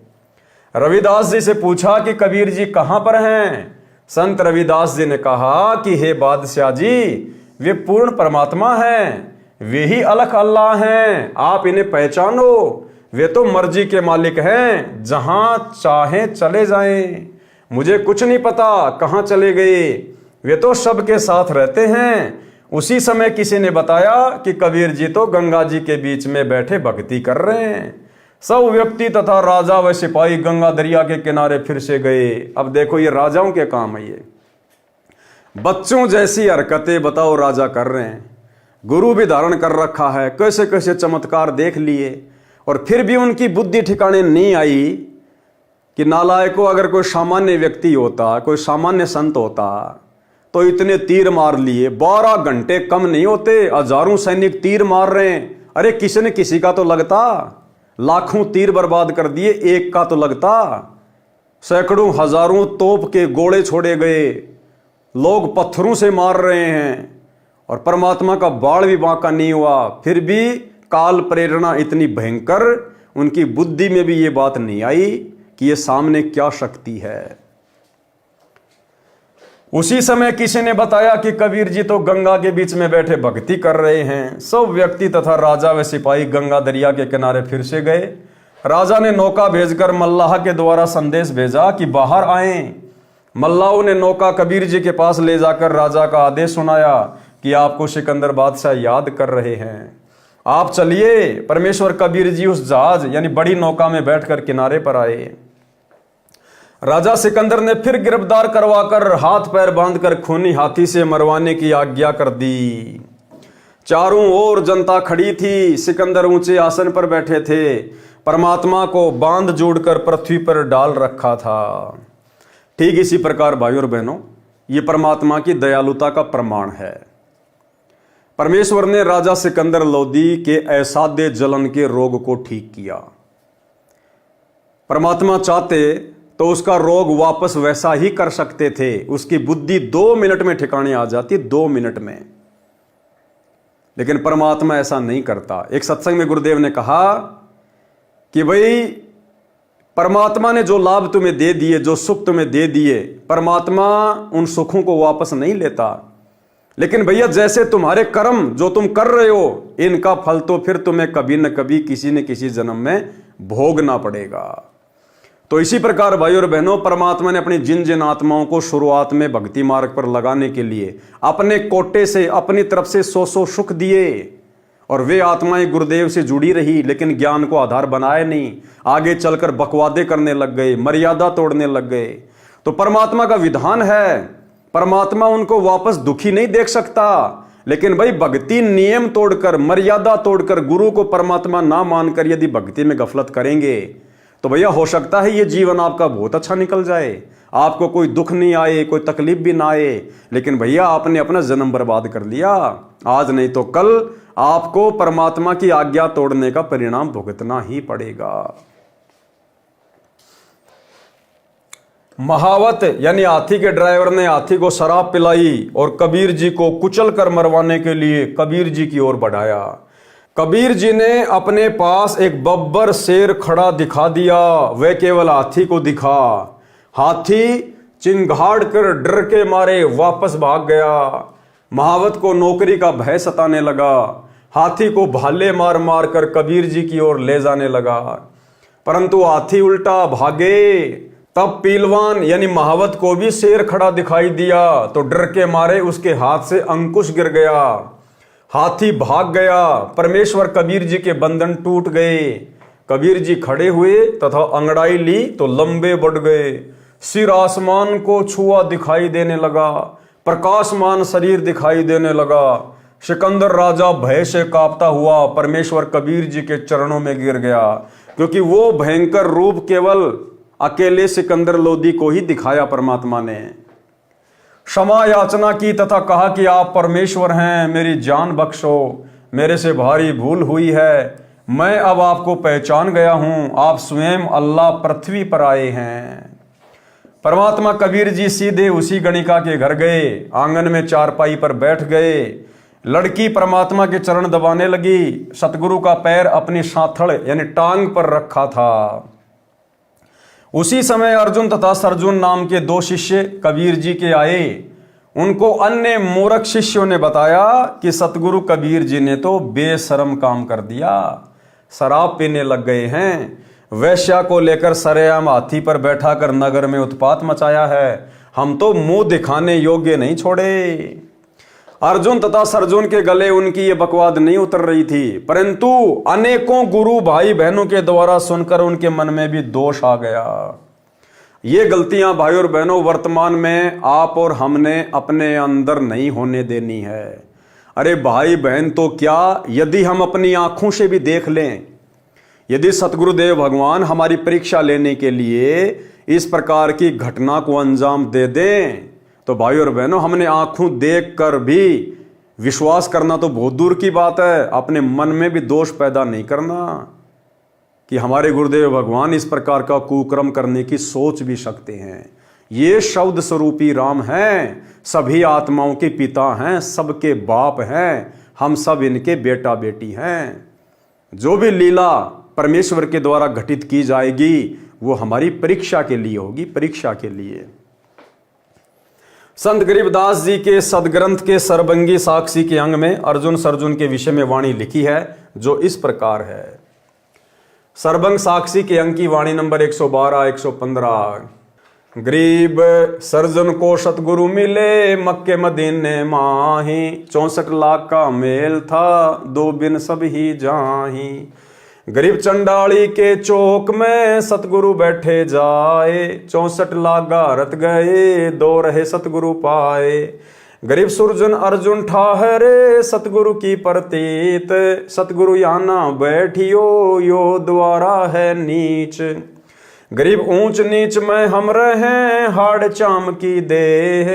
रविदास जी से पूछा कि कबीर जी कहां पर हैं? संत रविदास जी ने कहा कि हे बादशाह जी, वे पूर्ण परमात्मा हैं, वे ही अलख अल्लाह हैं, आप इन्हें पहचानो। वे तो मर्जी के मालिक हैं, जहां चाहें चले जाएं। मुझे कुछ नहीं पता कहां चले गए, वे तो सबके साथ रहते हैं। उसी समय किसी ने बताया कि कबीर जी तो गंगा जी के बीच में बैठे भक्ति कर रहे हैं। सब व्यक्ति तथा राजा व सिपाही गंगा दरिया के किनारे फिर से गए। अब देखो ये राजाओं के काम है, ये बच्चों जैसी हरकतें बताओ राजा कर रहे हैं। गुरु भी धारण कर रखा है, कैसे कैसे चमत्कार देख लिए और फिर भी उनकी बुद्धि ठिकाने नहीं आई कि नालायकों, अगर कोई सामान्य व्यक्ति होता, कोई सामान्य संत होता तो इतने तीर मार लिए। 12 घंटे कम नहीं होते, हजारों सैनिक तीर मार रहे हैं। अरे किसी ने किसी का तो लगता, लाखों तीर बर्बाद कर दिए, एक का तो लगता। सैकड़ों हजारों तोप के गोले छोड़े गए, लोग पत्थरों से मार रहे हैं और परमात्मा का बाण भी बांका नहीं हुआ। फिर भी काल प्रेरणा इतनी भयंकर, उनकी बुद्धि में भी ये बात नहीं आई कि ये सामने क्या शक्ति है। उसी समय किसी ने बताया कि कबीर जी तो गंगा के बीच में बैठे भक्ति कर रहे हैं। सब व्यक्ति तथा राजा व सिपाही गंगा दरिया के किनारे फिर से गए। राजा ने नौका भेजकर मल्लाह के द्वारा संदेश भेजा कि बाहर आएं। मल्लाहों ने नौका कबीर जी के पास ले जाकर राजा का आदेश सुनाया कि आपको सिकंदर बादशाह याद कर रहे हैं, आप चलिए। परमेश्वर कबीर जी उस जहाज यानी बड़ी नौका में बैठकर किनारे पर आए। राजा सिकंदर ने फिर गिरफ्तार करवाकर हाथ पैर बांधकर खूनी हाथी से मरवाने की आज्ञा कर दी। चारों ओर जनता खड़ी थी, सिकंदर ऊंचे आसन पर बैठे थे, परमात्मा को बांध जोड़कर पृथ्वी पर डाल रखा था। ठीक इसी प्रकार भाइयों और बहनों, ये परमात्मा की दयालुता का प्रमाण है। परमेश्वर ने राजा सिकंदर लोदी के असाध्य जलन के रोग को ठीक किया। परमात्मा चाहते तो उसका रोग वापस वैसा ही कर सकते थे। उसकी बुद्धि 2 मिनट में ठिकाने आ जाती, 2 मिनट में। लेकिन परमात्मा ऐसा नहीं करता। एक सत्संग में गुरुदेव ने कहा कि भाई परमात्मा ने जो लाभ तुम्हें दे दिए, जो सुख तुम्हें दे दिए, परमात्मा उन सुखों को वापस नहीं लेता। लेकिन भैया जैसे तुम्हारे कर्म जो तुम कर रहे हो, इनका फल तो फिर तुम्हें कभी न कभी किसी न किसी जन्म में भोगना पड़ेगा। तो इसी प्रकार भाई और बहनों, परमात्मा ने अपनी जिन जिन आत्माओं को शुरुआत में भक्ति मार्ग पर लगाने के लिए अपने कोटे से, अपनी तरफ से सौ सुख दिए, और वे आत्माएं गुरुदेव से जुड़ी रही, लेकिन ज्ञान को आधार बनाए नहीं, आगे चलकर बकवादे करने लग गए, मर्यादा तोड़ने लग गए। तो परमात्मा का विधान है, परमात्मा उनको वापस दुखी नहीं देख सकता, लेकिन भाई भक्ति नियम तोड़कर, मर्यादा तोड़कर, गुरु को परमात्मा ना मानकर यदि भक्ति में गफलत करेंगे तो भैया हो सकता है ये जीवन आपका बहुत अच्छा निकल जाए, आपको कोई दुख नहीं आए, कोई तकलीफ भी ना आए, लेकिन भैया आपने अपना जन्म बर्बाद कर लिया। आज नहीं तो कल आपको परमात्मा की आज्ञा तोड़ने का परिणाम भुगतना ही पड़ेगा। महावत यानी हाथी के ड्राइवर ने हाथी को शराब पिलाई और कबीर जी को कुचल कर मरवाने के लिए कबीर जी की ओर बढ़ाया। कबीर जी ने अपने पास एक बब्बर शेर खड़ा दिखा दिया, वह केवल हाथी को दिखा। हाथी चिंगाड़ कर डर के मारे वापस भाग गया। महावत को नौकरी का भय सताने लगा, हाथी को भाले मार मार कर कबीर जी की ओर ले जाने लगा, परंतु हाथी उल्टा भागे। तब पीलवान यानी महावत को भी शेर खड़ा दिखाई दिया, तो डर के मारे उसके हाथ से अंकुश गिर गया, हाथी भाग गया। परमेश्वर कबीर जी के बंधन टूट गए। कबीर जी खड़े हुए तथा अंगड़ाई ली तो लंबे बढ़ गए, सिर आसमान को छुआ दिखाई देने लगा, प्रकाशमान शरीर दिखाई देने लगा। सिकंदर राजा भय से कांपता हुआ परमेश्वर कबीर जी के चरणों में गिर गया, क्योंकि वो भयंकर रूप केवल अकेले सिकंदर लोदी को ही दिखाया परमात्मा ने। क्षमा याचना की तथा कहा कि आप परमेश्वर हैं, मेरी जान बख्शो, मेरे से भारी भूल हुई है, मैं अब आपको पहचान गया हूं, आप स्वयं अल्लाह पृथ्वी पर आए हैं। परमात्मा कबीर जी सीधे उसी गणिका के घर गए, आंगन में चारपाई पर बैठ गए। लड़की परमात्मा के चरण दबाने लगी, सतगुरु का पैर अपनी साथड़ यानी टांग पर रखा था। उसी समय अर्जुन तथा सरजुन नाम के दो शिष्य कबीर जी के आए। उनको अन्य मूर्ख शिष्यों ने बताया कि सतगुरु कबीर जी ने तो बेशरम काम कर दिया, शराब पीने लग गए हैं, वैश्या को लेकर सरेआम हाथी पर बैठाकर नगर में उत्पात मचाया है, हम तो मुंह दिखाने योग्य नहीं छोड़े। अर्जुन तथा सरजुन के गले उनकी ये बकवाद नहीं उतर रही थी, परंतु अनेकों गुरु भाई बहनों के द्वारा सुनकर उनके मन में भी दोष आ गया। ये गलतियां भाई और बहनों वर्तमान में आप और हमने अपने अंदर नहीं होने देनी है। अरे भाई बहन तो क्या, यदि हम अपनी आंखों से भी देख लें, यदि सतगुरुदेव भगवान हमारी परीक्षा लेने के लिए इस प्रकार की घटना को अंजाम दे दें, तो भाई और बहनों हमने आंखों देख कर भी विश्वास करना तो बहुत दूर की बात है, अपने मन में भी दोष पैदा नहीं करना कि हमारे गुरुदेव भगवान इस प्रकार का कुकर्म करने की सोच भी सकते हैं। ये शब्द स्वरूपी राम हैं, सभी आत्माओं के पिता हैं, सबके बाप हैं, हम सब इनके बेटा बेटी हैं। जो भी लीला परमेश्वर के द्वारा घटित की जाएगी वो हमारी परीक्षा के लिए होगी, परीक्षा के लिए। संत गरीबदास जी के सदग्रंथ के सरबंगी साक्षी के अंग में अर्जुन सरजुन के विषय में वाणी लिखी है, जो इस प्रकार है। सरबंग साक्षी के अंक की वाणी नंबर 112-115। गरीब सर्जन को सतगुरु मिले, मक्के मदीने माही, 64 लाख का मेल था, 2 बिन सब ही जाही। गरीब चंडाली के चौक में सतगुरु बैठे जाए, 64 लाख गारत गए, 2 रहे सतगुरु पाए। गरीब सुरजन अर्जुन ठाहरे, सतगुरु की प्रतीत, सतगुरु याना बैठियो, यो द्वारा है नीच। गरीब ऊंच नीच में हम रहे, हाड़ चाम की देह,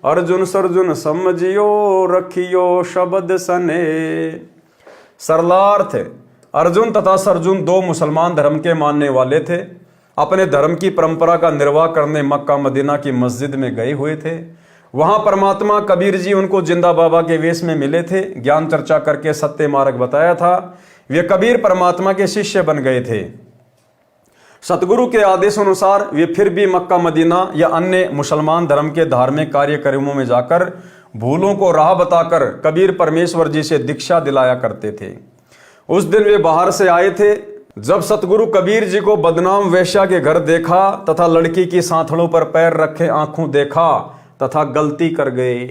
अर्जुन सरजुन समझियो, रखियो शब्द सने। सरलार्थ, अर्जुन तथा सरजुन 2 मुसलमान धर्म के मानने वाले थे। अपने धर्म की परंपरा का निर्वाह करने मक्का मदीना की मस्जिद में गए हुए थे। वहां परमात्मा कबीर जी उनको जिंदा बाबा के वेश में मिले थे, ज्ञान चर्चा करके सत्य मार्ग बताया था। वे कबीर परमात्मा के शिष्य बन गए थे। सतगुरु के आदेश अनुसार वे फिर भी मक्का मदीना या अन्य मुसलमान धर्म के धार्मिक कार्यक्रमों में जाकर भूलों को राह बताकर कबीर परमेश्वर जी से दीक्षा दिलाया करते थे। उस दिन वे बाहर से आए थे, जब सतगुरु कबीर जी को बदनाम वेश्या के घर देखा तथा लड़की की सांथड़ों पर पैर रखे आंखों देखा तथा गलती कर गए।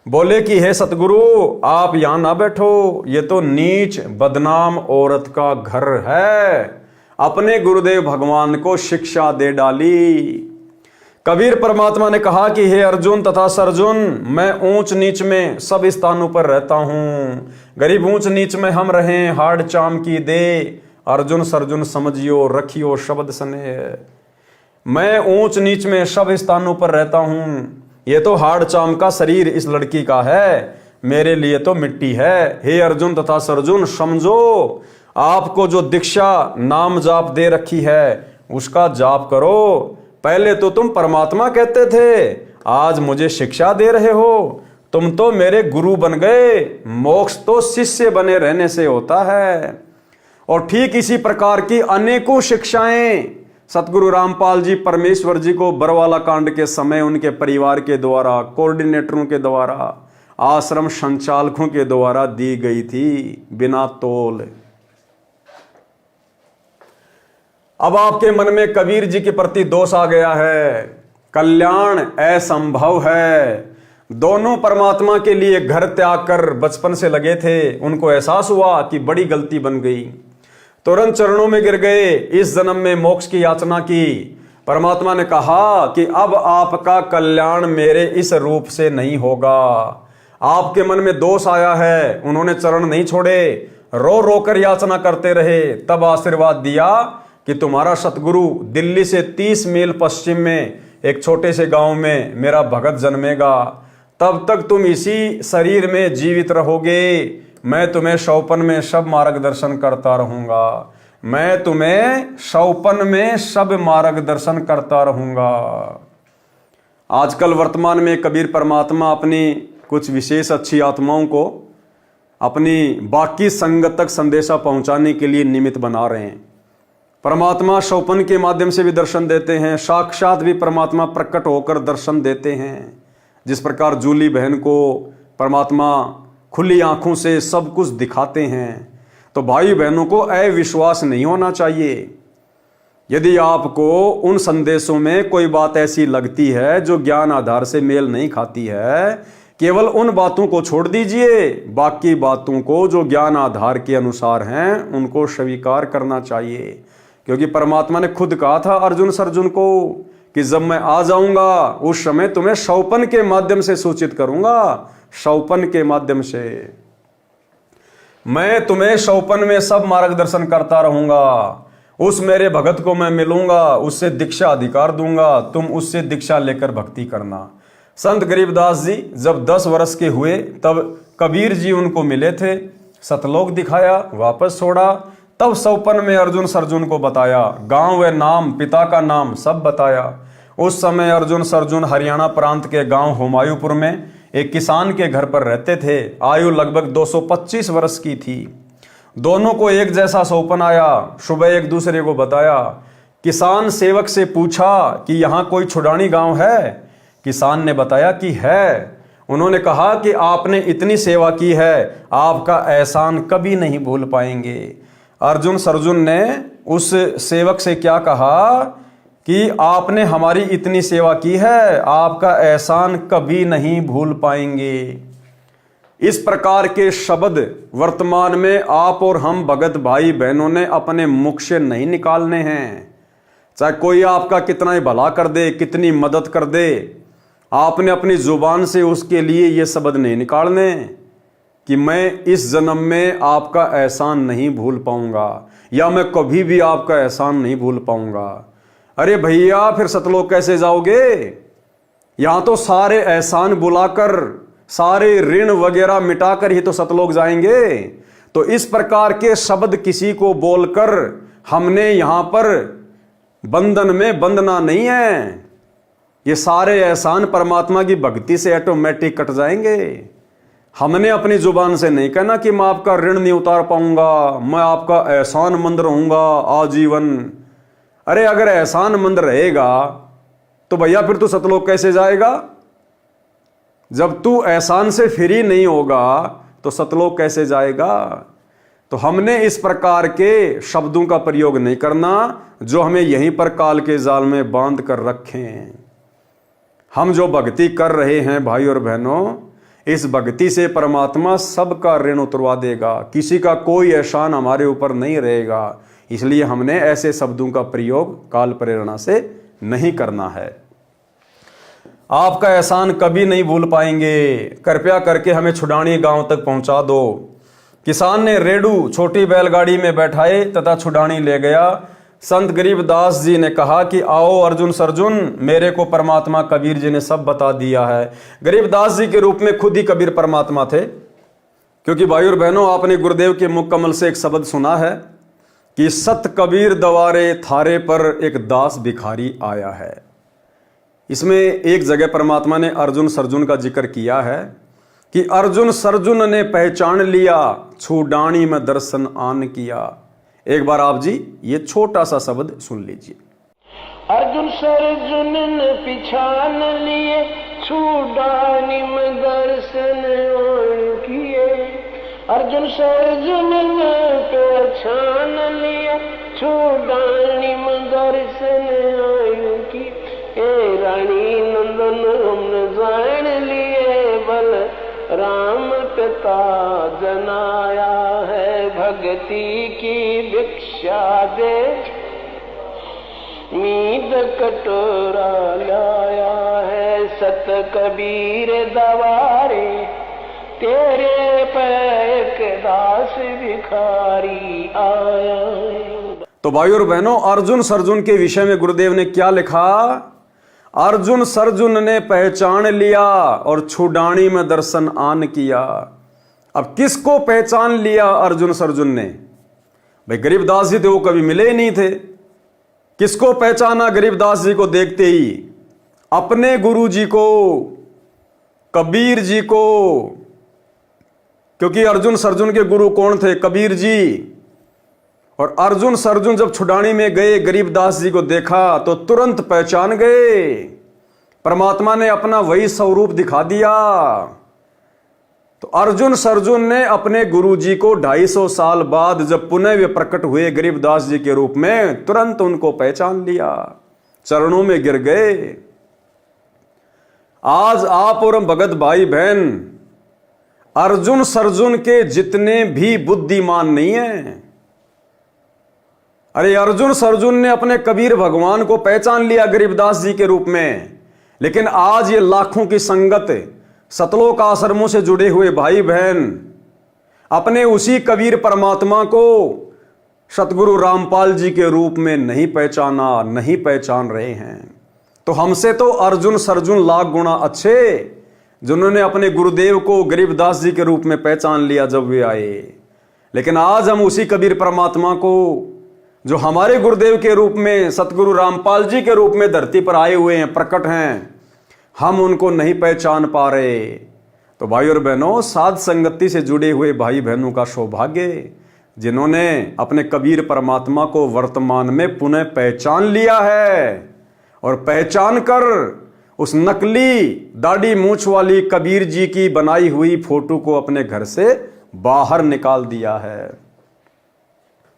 बोले कि हे सतगुरु, आप यहां ना बैठो, ये तो नीच बदनाम औरत का घर है। अपने गुरुदेव भगवान को शिक्षा दे डाली। कबीर परमात्मा ने कहा कि हे अर्जुन तथा सरजुन, मैं ऊंच नीच में सब स्थानों पर रहता हूं। गरीब ऊंच नीच में हम रहें, हाड़ चाम की दे। अर्जुन सरजुन समझियो, रखियो शब्द स्नेह। मैं ऊंच नीच में सब स्थानों पर रहता हूं। ये तो हाड़ चाम का शरीर इस लड़की का है, मेरे लिए तो मिट्टी है। हे अर्जुन तथा सरजुन, समझो, आपको जो दीक्षा नाम जाप दे रखी है उसका जाप करो। पहले तो तुम परमात्मा कहते थे, आज मुझे शिक्षा दे रहे हो। तुम तो मेरे गुरु बन गए। मोक्ष तो शिष्य बने रहने से होता है। और ठीक इसी प्रकार की अनेकों शिक्षाएं सतगुरु रामपाल जी परमेश्वर जी को बरवाला कांड के समय उनके परिवार के द्वारा, कोऑर्डिनेटरों के द्वारा, आश्रम संचालकों के द्वारा दी गई थी बिना तोल। अब आपके मन में कबीर जी के प्रति दोष आ गया है। कल्याण असंभव है। दोनों परमात्मा के लिए घर त्याग कर बचपन से लगे थे। उनको एहसास हुआ कि बड़ी गलती बन गई, तुरंत चरणों में गिर गए। इस जन्म में मोक्ष की याचना की। परमात्मा ने कहा कि अब आपका कल्याण मेरे इस रूप से नहीं होगा। आपके मन में दोष आया है। उन्होंने चरण नहीं छोड़े, रो रो कर याचना करते रहे। तब आशीर्वाद दिया कि तुम्हारा सतगुरु दिल्ली से 30 मील पश्चिम में एक छोटे से गांव में मेरा भगत जन्मेगा। तब तक तुम इसी शरीर में जीवित रहोगे। मैं तुम्हें शौपन में सब मार्गदर्शन करता रहूंगा। मैं तुम्हें शौपन में सब मार्गदर्शन करता रहूंगा। आजकल वर्तमान में कबीर परमात्मा अपनी कुछ विशेष अच्छी आत्माओं को अपनी बाकी संगत तक संदेशा पहुंचाने के लिए निमित्त बना रहे हैं। परमात्मा शौपन के माध्यम से भी दर्शन देते हैं, साक्षात भी परमात्मा प्रकट होकर दर्शन देते हैं। जिस प्रकार जूली बहन को परमात्मा खुली आंखों से सब कुछ दिखाते हैं, तो भाई बहनों को अविश्वास नहीं होना चाहिए। यदि आपको उन संदेशों में कोई बात ऐसी लगती है जो ज्ञान आधार से मेल नहीं खाती है, केवल उन बातों को छोड़ दीजिए। बाकी बातों को जो ज्ञान आधार के अनुसार हैं उनको स्वीकार करना चाहिए। क्योंकि परमात्मा ने खुद कहा था अर्जुन सरजुन को कि जब मैं आ जाऊंगा उस समय तुम्हें शौपन के माध्यम से सूचित करूंगा। शौपन के माध्यम से मैं तुम्हें शौपन में सब मार्गदर्शन करता रहूंगा। उस मेरे भगत को मैं मिलूंगा, उससे दीक्षा अधिकार दूंगा, तुम उससे दीक्षा लेकर भक्ति करना। संत गरीबदास जी जब 10 वर्ष के हुए तब कबीर जी उनको मिले थे, सतलोक दिखाया, वापस छोड़ा। तब शौपन में अर्जुन सरजुन को बताया, गांव व नाम, पिता का नाम सब बताया। उस समय अर्जुन सरजुन हरियाणा प्रांत के गांव हुमायूंपुर में एक किसान के घर पर रहते थे। आयु लगभग 225 वर्ष की थी। दोनों को एक जैसा शौपन आया। सुबह एक दूसरे को बताया। किसान सेवक से पूछा कि यहाँ कोई छुड़ानी गांव है? किसान ने बताया कि है। उन्होंने कहा कि आपने इतनी सेवा की है, आपका एहसान कभी नहीं भूल पाएंगे। अर्जुन सरजुन ने उस सेवक से क्या कहा कि आपने हमारी इतनी सेवा की है, आपका एहसान कभी नहीं भूल पाएंगे। इस प्रकार के शब्द वर्तमान में आप और हम भगत भाई बहनों ने अपने मुख से नहीं निकालने हैं। चाहे कोई आपका कितना ही भला कर दे, कितनी मदद कर दे, आपने अपनी जुबान से उसके लिए ये शब्द नहीं निकालने कि मैं इस जन्म में आपका एहसान नहीं भूल पाऊंगा या मैं कभी भी आपका एहसान नहीं भूल पाऊंगा। अरे भैया, फिर सतलोक कैसे जाओगे? यहां तो सारे एहसान बुलाकर, सारे ऋण वगैरह मिटाकर ही तो सतलोक जाएंगे। तो इस प्रकार के शब्द किसी को बोलकर हमने यहां पर बंधन में बंधना नहीं है। ये सारे एहसान परमात्मा की भक्ति से ऑटोमेटिक कट जाएंगे। हमने अपनी जुबान से नहीं कहना कि मैं आपका ऋण नहीं उतार पाऊंगा, मैं आपका एहसान मंद रहूंगा आजीवन। अरे अगर एहसान मंद रहेगा तो भैया फिर तू सतलोक कैसे जाएगा? जब तू एहसान से फ्री नहीं होगा तो सतलोक कैसे जाएगा? तो तो हमने इस प्रकार के शब्दों का प्रयोग नहीं करना जो हमें यहीं पर काल के जाल में बांध कर रखें। हम जो भक्ति कर रहे हैं भाई और बहनों, इस भक्ति से परमात्मा सबका ऋण उतरवा देगा, किसी का कोई एहसान हमारे ऊपर नहीं रहेगा। इसलिए हमने ऐसे शब्दों का प्रयोग काल प्रेरणा से नहीं करना है। आपका एहसान कभी नहीं भूल पाएंगे, कृपया करके हमें छुडानी गांव तक पहुंचा दो। किसान ने रेडू छोटी बैलगाड़ी में बैठाए तथा छुडानी ले गया। संत गरीबदास जी ने कहा कि आओ अर्जुन सरजुन, मेरे को परमात्मा कबीर जी ने सब बता दिया है। गरीबदास जी के रूप में खुद ही कबीर परमात्मा थे, क्योंकि भाई और बहनों, आपने गुरुदेव के मुख कमल से एक शब्द सुना है कि सत कबीर दवारे थारे पर एक दास भिखारी आया है। इसमें एक जगह परमात्मा ने अर्जुन सरजुन का जिक्र किया है कि अर्जुन सरजुन ने पहचान लिया, छूडानी में दर्शन आन किया। एक बार आप जी ये छोटा सा शब्द सुन लीजिए। अर्जुन सरजुन ने पिछान लिए, छूडानी में दर्शन आन किए। अर्जुन सरजुन ने पहचान लिया, छूडानी में दर्शन आन किए। ए रानी नंदन हमने जान लिए, बल राम पिता जनाया है। भक्ति की भिक्षा दे, मीद कटोरा लाया है। सत कबीर दवारे, तेरे पे एक दास भिखारी आया है। तो भाई और बहनों, अर्जुन सरजुन के विषय में गुरुदेव ने क्या लिखा? अर्जुन सरजुन ने पहचान लिया और छुडानी में दर्शन आन किया। अब किसको पहचान लिया अर्जुन सरजुन ने? भाई गरीबदास जी थे, वो कभी मिले ही नहीं थे। किसको पहचाना गरीबदास जी को देखते ही? अपने गुरु जी को, कबीर जी को। क्योंकि अर्जुन सरजुन के गुरु कौन थे? कबीर जी। और अर्जुन सरजुन जब छुडानी में गए, गरीबदास जी को देखा तो तुरंत पहचान गए। परमात्मा ने अपना वही स्वरूप दिखा दिया। तो अर्जुन सरजुन ने अपने गुरु जी को 250 साल बाद जब पुनः वे प्रकट हुए गरीबदास जी के रूप में, तुरंत उनको पहचान लिया, चरणों में गिर गए। आज आप और भगत भाई बहन अर्जुन सरजुन के जितने भी बुद्धिमान नहीं हैं। अरे अर्जुन सरजुन ने अपने कबीर भगवान को पहचान लिया गरीबदास जी के रूप में, लेकिन आज ये लाखों की संगत सतलोक आश्रमों से जुड़े हुए भाई बहन अपने उसी कबीर परमात्मा को सतगुरु रामपाल जी के रूप में नहीं पहचाना, नहीं पहचान रहे हैं। तो हमसे तो अर्जुन सरजुन लाख गुना अच्छे, जिन्होंने अपने गुरुदेव को गरीबदास जी के रूप में पहचान लिया जब वे आए। लेकिन आज हम उसी कबीर परमात्मा को, जो हमारे गुरुदेव के रूप में सतगुरु रामपाल जी के रूप में धरती पर आए हुए हैं, प्रकट हैं, हम उनको नहीं पहचान पा रहे। तो भाई और बहनों, साध संगति से जुड़े हुए भाई बहनों का सौभाग्य, जिन्होंने अपने कबीर परमात्मा को वर्तमान में पुनः पहचान लिया है और पहचान कर उस नकली दाढ़ी मूंछ वाली कबीर जी की बनाई हुई फोटो को अपने घर से बाहर निकाल दिया है।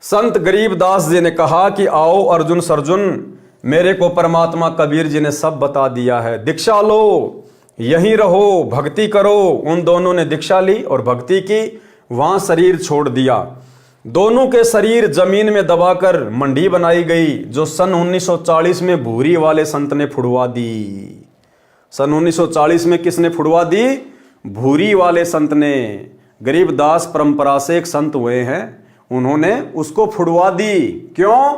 संत गरीबदास जी ने कहा कि आओ अर्जुन सरजुन, मेरे को परमात्मा कबीर जी ने सब बता दिया है, दीक्षा लो, यहीं रहो, भक्ति करो। उन दोनों ने दीक्षा ली और भक्ति की, वहां शरीर छोड़ दिया। दोनों के शरीर जमीन में दबाकर मंडी बनाई गई, जो सन 1940 में भूरी वाले संत ने फुड़वा दी। सन 1940 में किसने फुड़वा दी? भूरी वाले संत ने। गरीबदास परंपरा से एक संत हुए हैं, उन्होंने उसको फुड़वा दी। क्यों?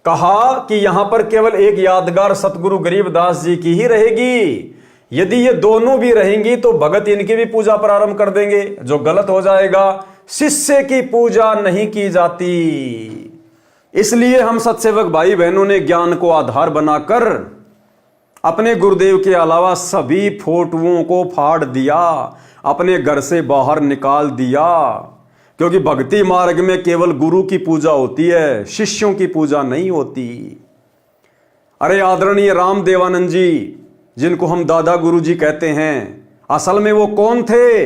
कहा कि यहां पर केवल एक यादगार सतगुरु गरीबदास जी की ही रहेगी। यदि ये दोनों भी रहेंगी तो भगत इनकी भी पूजा प्रारंभ कर देंगे, जो गलत हो जाएगा। शिष्य की पूजा नहीं की जाती। इसलिए हम सत्सेवक भाई बहनों ने ज्ञान को आधार बनाकर अपने गुरुदेव के अलावा सभी फोटोओं को फाड़ दिया, अपने घर से बाहर निकाल दिया। क्योंकि भक्ति मार्ग में केवल गुरु की पूजा होती है, शिष्यों की पूजा नहीं होती। अरे आदरणीय रामदेवानंद जी, जिनको हम दादा गुरु जी कहते हैं, असल में वो कौन थे?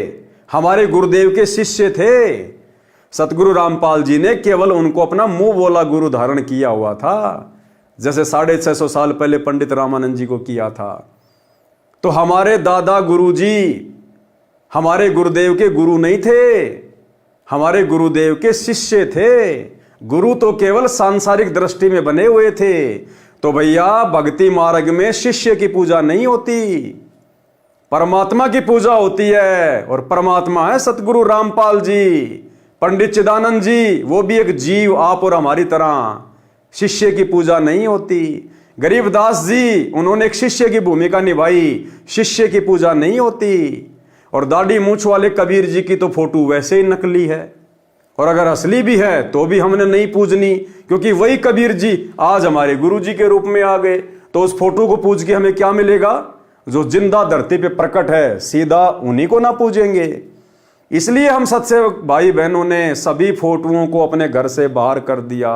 हमारे गुरुदेव के शिष्य थे। सतगुरु रामपाल जी ने केवल उनको अपना मुंह बोला गुरु धारण किया हुआ था, जैसे 650 साल पहले पंडित रामानंद जी को किया था। तो हमारे दादा गुरु जी हमारे गुरुदेव के गुरु नहीं थे, हमारे गुरुदेव के शिष्य थे। गुरु तो केवल सांसारिक दृष्टि में बने हुए थे। तो भैया भक्ति मार्ग में शिष्य की पूजा नहीं होती, परमात्मा की पूजा होती है। और परमात्मा है सतगुरु रामपाल जी, पंडित चिदानंद जी, वो भी एक जीव आप और हमारी तरह। शिष्य की पूजा नहीं होती। गरीबदास जी उन्होंने एक शिष्य की भूमिका निभाई, शिष्य की पूजा नहीं होती। और दाढ़ी मूछ वाले कबीर जी की तो फोटो वैसे ही नकली है, और अगर असली भी है तो भी हमने नहीं पूजनी, क्योंकि वही कबीर जी आज हमारे गुरु जी के रूप में आ गए। तो उस फोटो को पूज के हमें क्या मिलेगा? जो जिंदा धरती पे प्रकट है, सीधा उन्हीं को ना पूजेंगे। इसलिए हम सत्सेवक भाई बहनों ने सभी फोटोओं को अपने घर से बाहर कर दिया।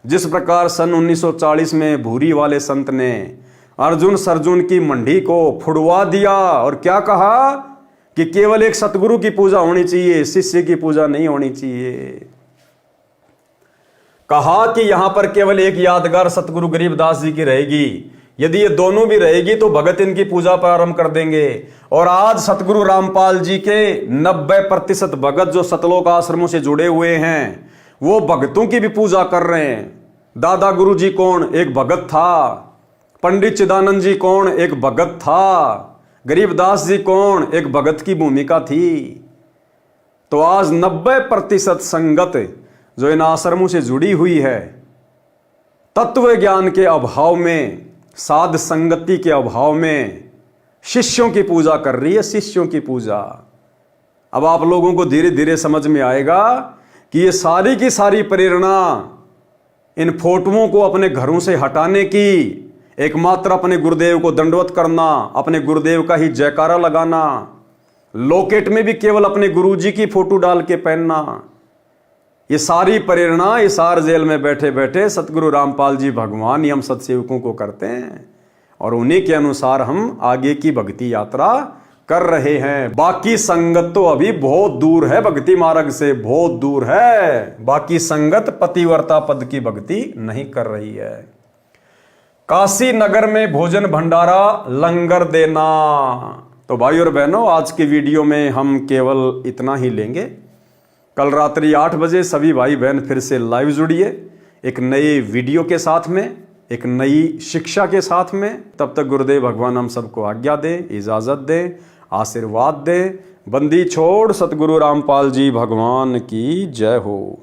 जिस प्रकार सन 1940 में भूरी वाले संत ने अर्जुन सर्जुन की मंडी को फुड़वा दिया और क्या कहा कि केवल एक सतगुरु की पूजा होनी चाहिए, शिष्य की पूजा नहीं होनी चाहिए। कहा कि यहां पर केवल एक यादगार सतगुरु गरीबदास जी की रहेगी, यदि ये दोनों भी रहेगी तो भगत इनकी पूजा प्रारंभ कर देंगे। और आज सतगुरु रामपाल जी के 90% भगत जो सतलोक आश्रमों से जुड़े हुए हैं, वो भगतों की भी पूजा कर रहे हैं। दादा गुरु जी कौन? एक भगत था। पंडित चिदानंद जी कौन? एक भगत था। गरीबदास जी कौन? एक भगत की भूमिका थी। तो आज 90% संगत जो इन आश्रमों से जुड़ी हुई है, तत्व ज्ञान के अभाव में, साध संगति के अभाव में शिष्यों की पूजा कर रही है, शिष्यों की पूजा। अब आप लोगों को धीरे धीरे समझ में आएगा कि ये सारी की सारी प्रेरणा इन फोटोओं को अपने घरों से हटाने की, एकमात्र अपने गुरुदेव को दंडवत करना, अपने गुरुदेव का ही जयकारा लगाना, लॉकेट में भी केवल अपने गुरुजी की फोटो डाल के पहनना, ये सारी प्रेरणा हिसार जेल में बैठे बैठे सतगुरु रामपाल जी भगवान ही हम सत्सेवकों को करते हैं। और उन्हीं के अनुसार हम आगे की भक्ति यात्रा कर रहे हैं। बाकी संगत तो अभी बहुत दूर है, भक्ति मार्ग से बहुत दूर है। बाकी संगत पतिव्रता पद की भक्ति नहीं कर रही है। काशी नगर में भोजन भंडारा लंगर देना। तो भाई और बहनों, आज की वीडियो में हम केवल इतना ही लेंगे। कल रात्रि 8 बजे सभी भाई बहन फिर से लाइव जुड़िए, एक नए वीडियो के साथ में, एक नई शिक्षा के साथ में। तब तक गुरुदेव भगवान हम सबको आज्ञा दे, इजाजत दे, आशीर्वाद दे। बंदी छोड़ सतगुरु रामपाल जी भगवान की जय हो।